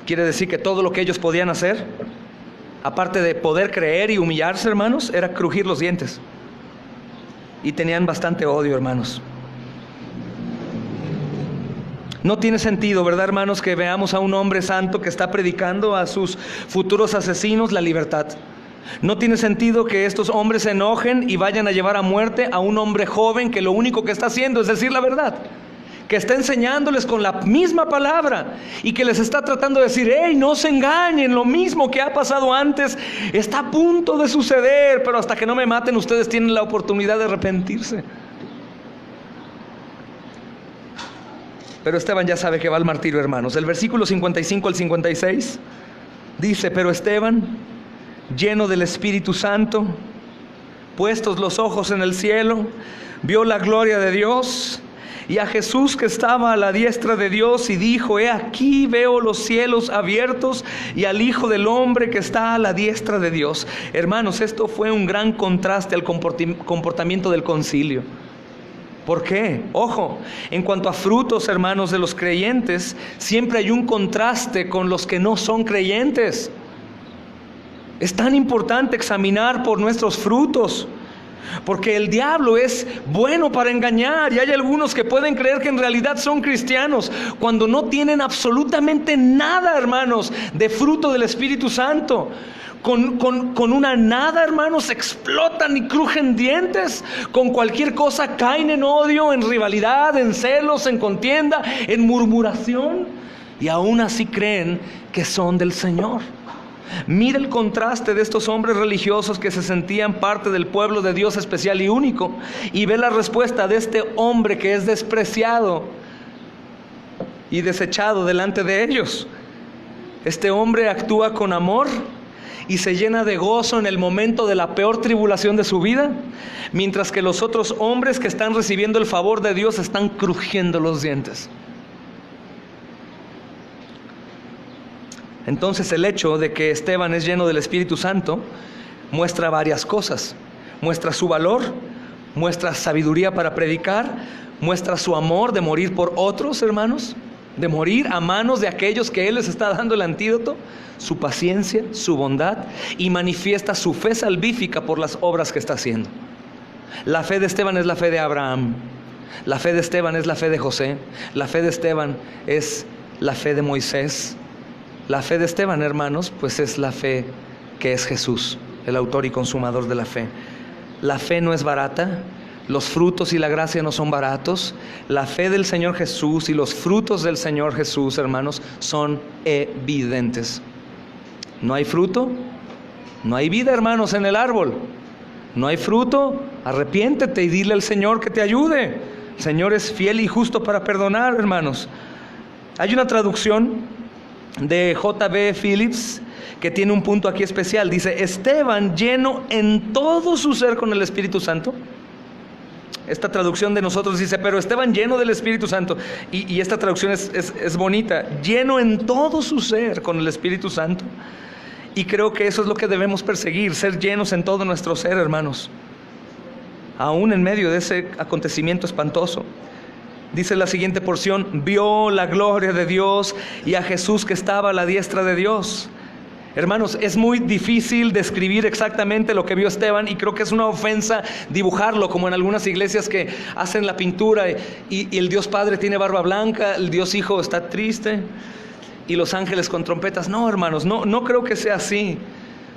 Quiere decir que todo lo que ellos podían hacer, aparte de poder creer y humillarse, hermanos, era crujir los dientes. Y tenían bastante odio, hermanos. No tiene sentido, ¿verdad, hermanos?, que veamos a un hombre santo que está predicando a sus futuros asesinos la libertad. No tiene sentido que estos hombres se enojen y vayan a llevar a muerte a un hombre joven que lo único que está haciendo es decir la verdad, que está enseñándoles con la misma palabra y que les está tratando de decir: hey, no se engañen, lo mismo que ha pasado antes está a punto de suceder, pero hasta que no me maten ustedes tienen la oportunidad de arrepentirse. Pero Esteban ya sabe que va al martirio, hermanos. El versículo 55 al 56 dice: pero Esteban, lleno del Espíritu Santo, puestos los ojos en el cielo, vio la gloria de Dios y a Jesús que estaba a la diestra de Dios, y dijo: he aquí veo los cielos abiertos y al Hijo del Hombre que está a la diestra de Dios. Hermanos, esto fue un gran contraste al comportamiento del concilio. ¿Por qué? Ojo, en cuanto a frutos, hermanos, de los creyentes, siempre hay un contraste con los que no son creyentes. Es tan importante examinar por nuestros frutos, porque el diablo es bueno para engañar, y hay algunos que pueden creer que en realidad son cristianos cuando no tienen absolutamente nada, hermanos, de fruto del Espíritu Santo. Con una nada, hermanos, explotan y crujen dientes. Con cualquier cosa caen en odio, en rivalidad, en celos, en contienda, en murmuración, y aún así creen que son del Señor. Mira el contraste de estos hombres religiosos que se sentían parte del pueblo de Dios especial y único, y ve la respuesta de este hombre que es despreciado y desechado delante de ellos. Este hombre actúa con amor y se llena de gozo en el momento de la peor tribulación de su vida, mientras que los otros hombres que están recibiendo el favor de Dios están crujiendo los dientes. Entonces, el hecho de que Esteban es lleno del Espíritu Santo muestra varias cosas. Muestra su valor, muestra sabiduría para predicar, muestra su amor de morir por otros, hermanos, de morir a manos de aquellos que Él les está dando el antídoto, su paciencia, su bondad, y manifiesta su fe salvífica por las obras que está haciendo. La fe de Esteban es la fe de Abraham, la fe de Esteban es la fe de José, la fe de Esteban es la fe de Moisés. La fe de Esteban, hermanos, pues es la fe que es Jesús, el autor y consumador de la fe. La fe no es barata, los frutos y la gracia no son baratos. La fe del Señor Jesús y los frutos del Señor Jesús, hermanos, son evidentes. No hay fruto, no hay vida, hermanos, en el árbol. No hay fruto, arrepiéntete y dile al Señor que te ayude. El Señor es fiel y justo para perdonar, hermanos. Hay una traducción de J.B. Phillips que tiene un punto aquí especial. Dice: Esteban, lleno en todo su ser con el Espíritu Santo. Esta traducción de nosotros dice: pero Esteban lleno del Espíritu Santo. Y esta traducción es bonita. Lleno en todo su ser con el Espíritu Santo. Y creo que eso es lo que debemos perseguir, ser llenos en todo nuestro ser, hermanos, aún en medio de ese acontecimiento espantoso. Dice la siguiente porción: vio la gloria de Dios y a Jesús que estaba a la diestra de Dios. Hermanos, es muy difícil describir exactamente lo que vio Esteban, y creo que es una ofensa dibujarlo como en algunas iglesias que hacen la pintura y el Dios Padre tiene barba blanca, el Dios Hijo está triste y los ángeles con trompetas. No, hermanos, no creo que sea así.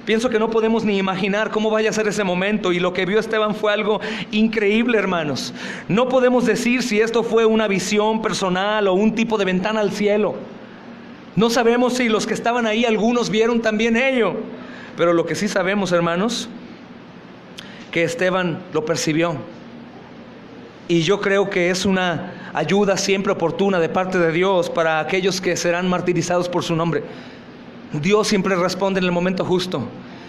Pienso que no podemos ni imaginar cómo vaya a ser ese momento, y lo que vio Esteban fue algo increíble, hermanos. No podemos decir si esto fue una visión personal o un tipo de ventana al cielo. No sabemos si los que estaban ahí, algunos vieron también ello, pero lo que sí sabemos, hermanos, que Esteban lo percibió. Y yo creo que es una ayuda siempre oportuna de parte de Dios para aquellos que serán martirizados por su nombre. Dios siempre responde en el momento justo.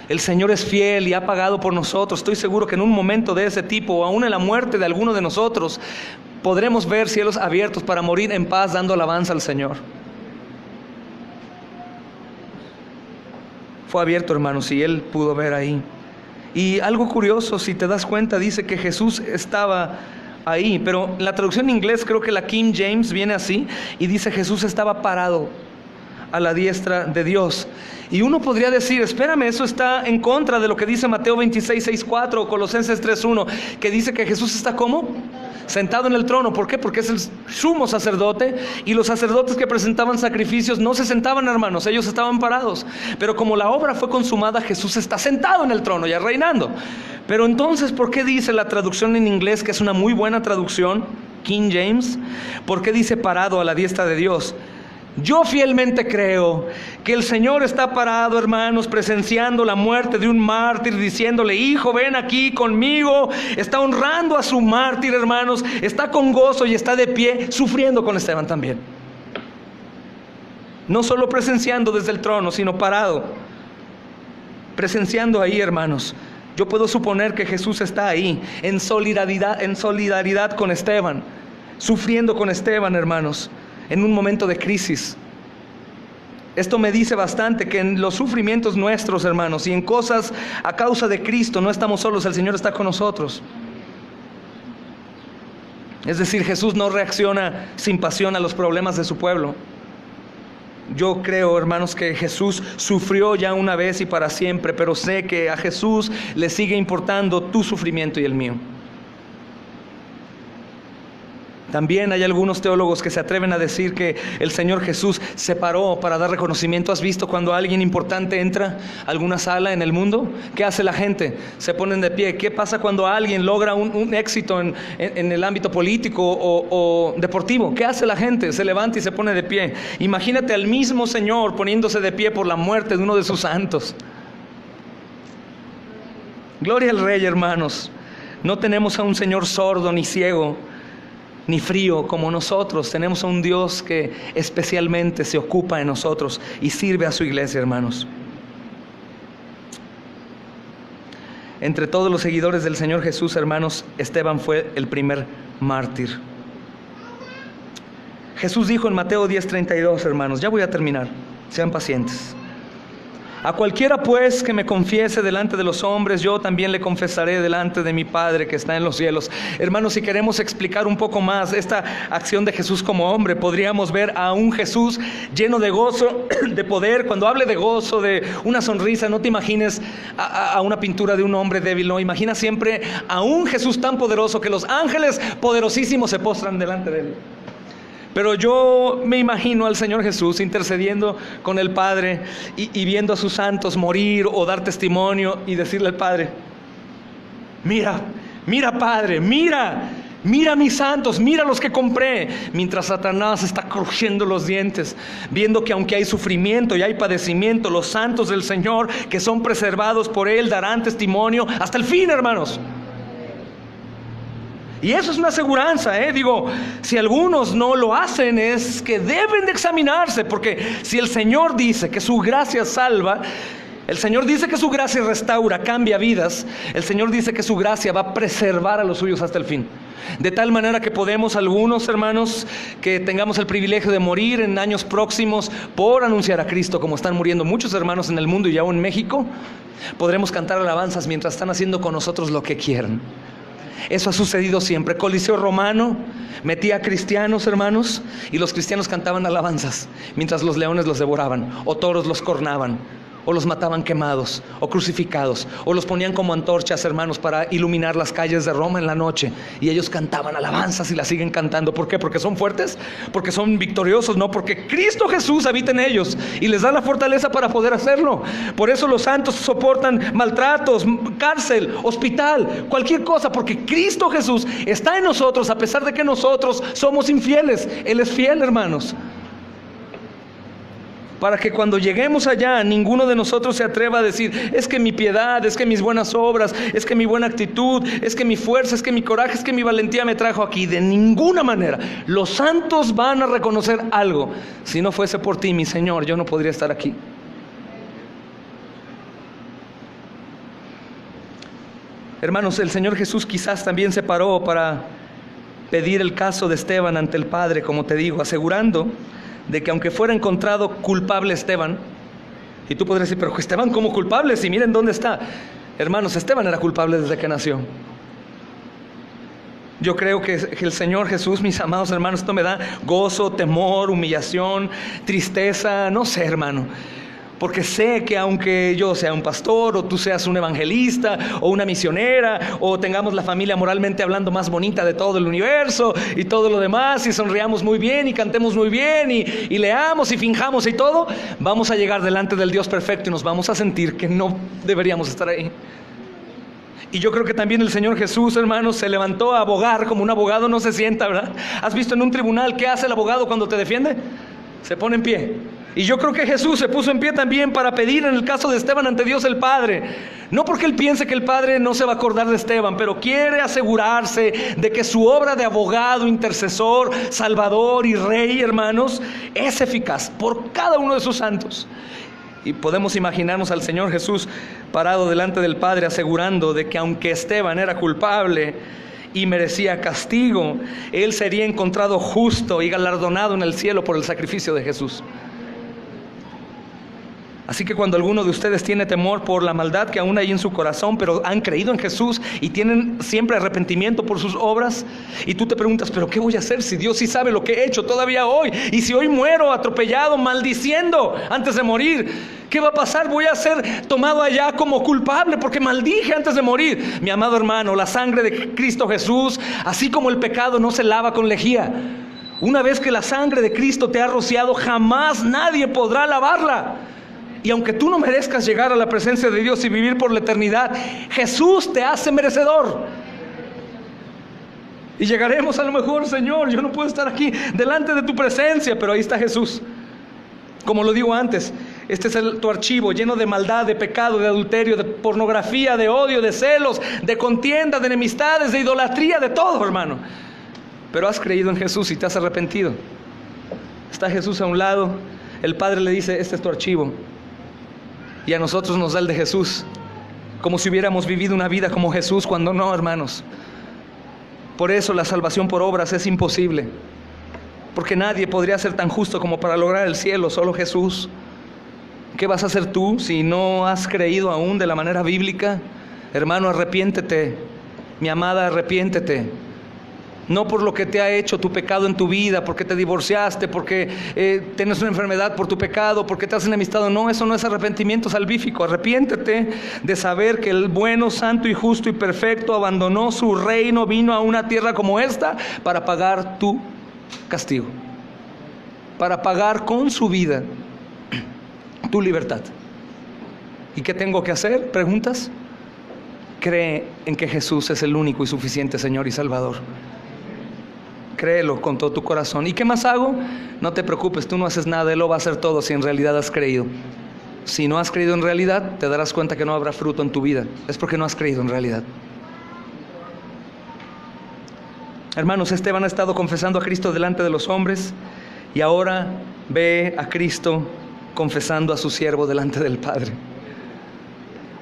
El Señor es fiel y ha pagado por nosotros. Estoy seguro que en un momento de ese tipo, o aún en la muerte de alguno de nosotros, podremos ver cielos abiertos para morir en paz dando alabanza al Señor. Fue abierto, hermanos, y él pudo ver ahí. Y algo curioso, si te das cuenta, dice que Jesús estaba ahí, pero la traducción en inglés, creo que la King James viene así, y dice: Jesús estaba parado a la diestra de Dios. Y uno podría decir: espérame, eso está en contra de lo que dice Mateo 26:6-4 o Colosenses 3:1, que dice que Jesús está ¿cómo? sentado en el trono. ¿Por qué? Porque es el sumo sacerdote, y los sacerdotes que presentaban sacrificios no se sentaban, hermanos, ellos estaban parados. Pero como la obra fue consumada, Jesús está sentado en el trono, ya reinando. Pero entonces, ¿por qué dice la traducción en inglés, que es una muy buena traducción, King James? ¿Por qué dice parado a la diestra de Dios? Yo fielmente creo que el Señor está parado, hermanos, presenciando la muerte de un mártir, diciéndole: hijo, ven aquí conmigo. Está honrando a su mártir, hermanos. Está con gozo y está de pie, sufriendo con Esteban también. No solo presenciando desde el trono, sino parado, presenciando ahí, hermanos. Yo puedo suponer que Jesús está ahí, en solidaridad con Esteban, sufriendo con Esteban, hermanos, en un momento de crisis. Esto me dice bastante que en los sufrimientos nuestros, hermanos, y en cosas a causa de Cristo, no estamos solos, el Señor está con nosotros. Es decir, Jesús no reacciona sin pasión a los problemas de su pueblo. Yo creo, hermanos, que Jesús sufrió ya una vez y para siempre, pero sé que a Jesús le sigue importando tu sufrimiento y el mío. También hay algunos teólogos que se atreven a decir que el Señor Jesús se paró para dar reconocimiento. ¿Has visto cuando alguien importante entra a alguna sala en el mundo? ¿Qué hace la gente? Se ponen de pie. ¿Qué pasa cuando alguien logra un éxito en el ámbito político o deportivo? ¿Qué hace la gente? Se levanta y se pone de pie. Imagínate al mismo Señor poniéndose de pie por la muerte de uno de sus santos. Gloria al Rey, hermanos. No tenemos a un Señor sordo ni ciego ni frío como nosotros. Tenemos a un Dios que especialmente se ocupa de nosotros y sirve a su iglesia, hermanos. Entre todos los seguidores del Señor Jesús, hermanos, Esteban fue el primer mártir. Jesús dijo en Mateo 10:32, hermanos, ya voy a terminar, sean pacientes: a cualquiera pues que me confiese delante de los hombres, yo también le confesaré delante de mi Padre que está en los cielos. Hermanos, si queremos explicar un poco más esta acción de Jesús como hombre, podríamos ver a un Jesús lleno de gozo, de poder. Cuando hable de gozo, de una sonrisa, no te imagines a una pintura de un hombre débil, no, imagina siempre a un Jesús tan poderoso que los ángeles poderosísimos se postran delante de él. Pero yo me imagino al Señor Jesús intercediendo con el Padre y viendo a sus santos morir o dar testimonio y decirle al Padre: mira Padre, mira mis santos, mira los que compré. Mientras Satanás está crujiendo los dientes, viendo que aunque hay sufrimiento y hay padecimiento, los santos del Señor que son preservados por Él darán testimonio hasta el fin, hermanos. Y eso es una aseguranza, digo, si algunos no lo hacen es que deben de examinarse, porque si el Señor dice que su gracia salva, el Señor dice que su gracia restaura, cambia vidas, el Señor dice que su gracia va a preservar a los suyos hasta el fin. De tal manera que podemos algunos, hermanos, que tengamos el privilegio de morir en años próximos por anunciar a Cristo, como están muriendo muchos hermanos en el mundo y aún en México, podremos cantar alabanzas mientras están haciendo con nosotros lo que quieran. Eso ha sucedido siempre. Coliseo Romano metía a cristianos, hermanos, y los cristianos cantaban alabanzas mientras los leones los devoraban, o toros los cornaban, o los mataban quemados o crucificados, o los ponían como antorchas, hermanos, para iluminar las calles de Roma en la noche, y ellos cantaban alabanzas y las siguen cantando. ¿Por qué? ¿Porque son fuertes? ¿Porque son victoriosos? No, porque Cristo Jesús habita en ellos y les da la fortaleza para poder hacerlo. Por eso los santos soportan maltratos, cárcel, hospital, cualquier cosa, porque Cristo Jesús está en nosotros a pesar de que nosotros somos infieles. Él es fiel, hermanos, para que cuando lleguemos allá ninguno de nosotros se atreva a decir: es que mi piedad, es que mis buenas obras, es que mi buena actitud, es que mi fuerza, es que mi coraje, es que mi valentía me trajo aquí. De ninguna manera. Los santos van a reconocer algo: si no fuese por ti, mi Señor, yo no podría estar aquí. Hermanos, el Señor Jesús quizás también se paró para pedir el caso de Esteban ante el Padre, como te digo, asegurando de que aunque fuera encontrado culpable Esteban, y tú podrías decir: pero Esteban, ¿cómo culpable? Si miren dónde está. Hermanos, Esteban era culpable desde que nació. Yo creo que el Señor Jesús, mis amados hermanos, esto me da gozo, temor, humillación, tristeza, no sé, hermano, porque sé que aunque yo sea un pastor, o tú seas un evangelista, o una misionera, o tengamos la familia moralmente hablando más bonita de todo el universo, y todo lo demás, y sonriamos muy bien, y cantemos muy bien, y leamos, y finjamos y todo, vamos a llegar delante del Dios perfecto, y nos vamos a sentir que no deberíamos estar ahí. Y yo creo que también el Señor Jesús, hermanos, se levantó a abogar como un abogado no se sienta, ¿verdad? ¿Has visto en un tribunal qué hace el abogado cuando te defiende? Se pone en pie. Y yo creo que Jesús se puso en pie también para pedir en el caso de Esteban ante Dios el Padre. No porque él piense que el Padre no se va a acordar de Esteban, pero quiere asegurarse de que su obra de abogado, intercesor, salvador y rey, hermanos, es eficaz por cada uno de sus santos. Y podemos imaginarnos al Señor Jesús parado delante del Padre asegurando de que aunque Esteban era culpable y merecía castigo, él sería encontrado justo y galardonado en el cielo por el sacrificio de Jesús. Así que cuando alguno de ustedes tiene temor por la maldad que aún hay en su corazón, pero han creído en Jesús y tienen siempre arrepentimiento por sus obras, y tú te preguntas, ¿pero qué voy a hacer si Dios sí sabe lo que he hecho todavía hoy? Y si hoy muero atropellado, maldiciendo antes de morir, ¿qué va a pasar? Voy a ser tomado allá como culpable porque maldije antes de morir. Mi amado hermano, la sangre de Cristo Jesús, así como el pecado no se lava con lejía, una vez que la sangre de Cristo te ha rociado, jamás nadie podrá lavarla. Y aunque tú no merezcas llegar a la presencia de Dios y vivir por la eternidad, Jesús te hace merecedor. Y llegaremos a lo mejor, Señor, yo no puedo estar aquí delante de tu presencia, pero ahí está Jesús. Como lo digo antes, este es tu archivo lleno de maldad, de pecado, de adulterio, de pornografía, de odio, de celos, de contienda, de enemistades, de idolatría, de todo, hermano. Pero has creído en Jesús y te has arrepentido. Está Jesús a un lado, el Padre le dice, este es tu archivo. Y a nosotros nos da el de Jesús, como si hubiéramos vivido una vida como Jesús, cuando no, hermanos. Por eso la salvación por obras es imposible, porque nadie podría ser tan justo como para lograr el cielo, solo Jesús. ¿Qué vas a hacer tú si no has creído aún de la manera bíblica? Hermano, arrepiéntete. Mi amada, arrepiéntete. No por lo que te ha hecho tu pecado en tu vida, porque te divorciaste, porque tienes una enfermedad por tu pecado, porque te has enemistado. No, eso no es arrepentimiento salvífico. Arrepiéntete de saber que el bueno, santo y justo y perfecto abandonó su reino, vino a una tierra como esta para pagar tu castigo, para pagar con su vida tu libertad. ¿Y qué tengo que hacer? ¿Preguntas? Cree en que Jesús es el único y suficiente Señor y Salvador. Créelo con todo tu corazón. ¿Y qué más hago? No te preocupes, tú no haces nada, Él lo va a hacer todo si en realidad has creído. Si no has creído en realidad, te darás cuenta que no habrá fruto en tu vida. Es porque no has creído en realidad. Hermanos, Esteban ha estado confesando a Cristo delante de los hombres, y ahora ve a Cristo confesando a su siervo delante del Padre.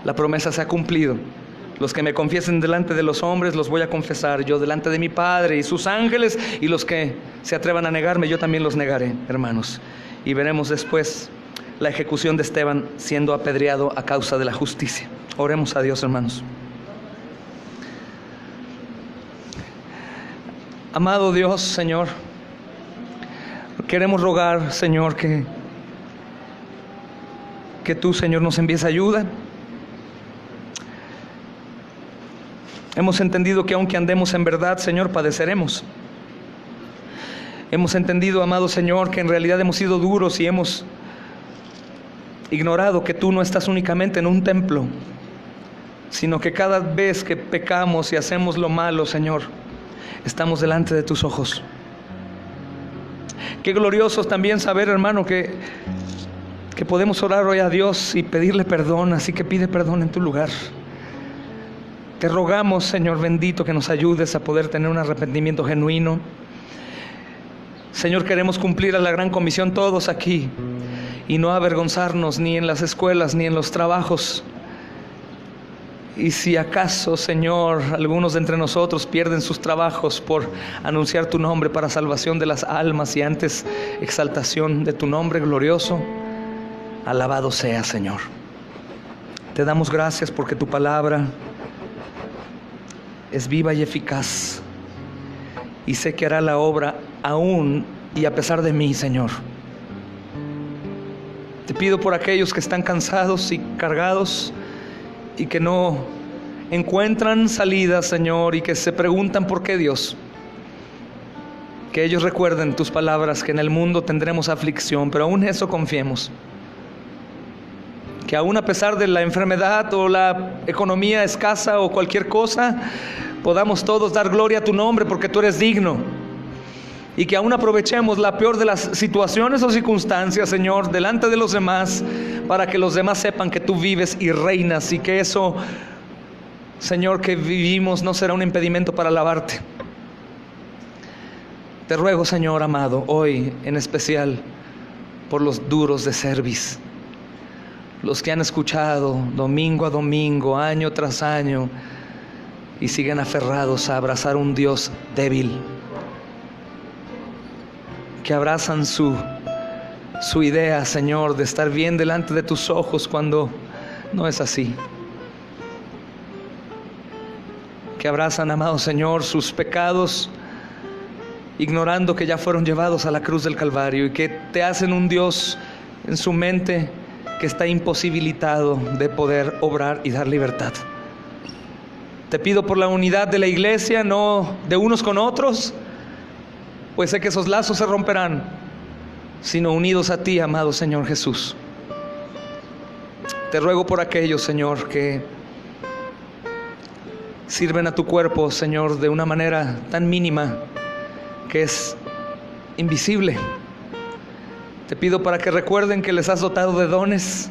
La promesa se ha cumplido. Los que me confiesen delante de los hombres, los voy a confesar yo delante de mi Padre y sus ángeles, y los que se atrevan a negarme, yo también los negaré, hermanos. Y veremos después la ejecución de Esteban siendo apedreado a causa de la justicia. Oremos a Dios, hermanos. Amado Dios, Señor, queremos rogar, Señor, que tú, Señor, nos envíes ayuda. Hemos entendido que aunque andemos en verdad, Señor, padeceremos. Hemos entendido, amado Señor, que en realidad hemos sido duros y hemos ignorado que tú no estás únicamente en un templo, sino que cada vez que pecamos y hacemos lo malo, Señor, estamos delante de tus ojos. Qué glorioso también saber, hermano, que podemos orar hoy a Dios y pedirle perdón, así que pide perdón en tu lugar. Te rogamos, Señor bendito, que nos ayudes a poder tener un arrepentimiento genuino. Señor, queremos cumplir a la gran comisión todos aquí y no avergonzarnos ni en las escuelas ni en los trabajos. Y si acaso, Señor, algunos de entre nosotros pierden sus trabajos por anunciar tu nombre para salvación de las almas y antes exaltación de tu nombre glorioso, alabado sea, Señor. Te damos gracias porque tu palabra es viva y eficaz, y sé que hará la obra aún y a pesar de mí, Señor. Te pido por aquellos que están cansados y cargados y que no encuentran salida, Señor, y que se preguntan por qué, Dios. Que ellos recuerden tus palabras, que en el mundo tendremos aflicción, pero aún eso confiemos. Que aún a pesar de la enfermedad o la economía escasa o cualquier cosa, podamos todos dar gloria a tu nombre porque tú eres digno. Y que aún aprovechemos la peor de las situaciones o circunstancias, Señor, delante de los demás, para que los demás sepan que tú vives y reinas, y que eso, Señor, que vivimos no será un impedimento para alabarte. Te ruego, Señor amado, hoy en especial por los duros de cerviz, los que han escuchado domingo a domingo, año tras año, y siguen aferrados a abrazar un Dios débil, que abrazan su idea, Señor, de estar bien delante de tus ojos cuando no es así. Que abrazan, amado Señor, sus pecados, ignorando que ya fueron llevados a la cruz del Calvario, y que te hacen un Dios en su mente que está imposibilitado de poder obrar y dar libertad. Te pido por la unidad de la iglesia, no de unos con otros, pues sé que esos lazos se romperán, sino unidos a ti, amado Señor Jesús. Te ruego por aquellos, Señor, que sirven a tu cuerpo, Señor, de una manera tan mínima que es invisible. Te pido para que recuerden que les has dotado de dones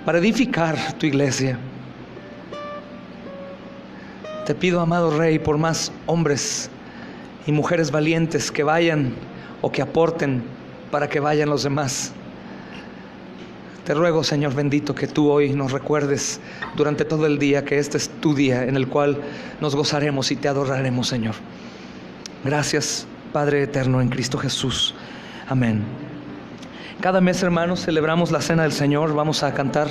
para edificar tu iglesia. Te pido, amado Rey, por más hombres y mujeres valientes que vayan o que aporten para que vayan los demás. Te ruego, Señor bendito, que tú hoy nos recuerdes durante todo el día que este es tu día en el cual nos gozaremos y te adoraremos, Señor. Gracias, Padre eterno, en Cristo Jesús. Amén. Cada mes, hermanos, celebramos la Cena del Señor. Vamos a cantar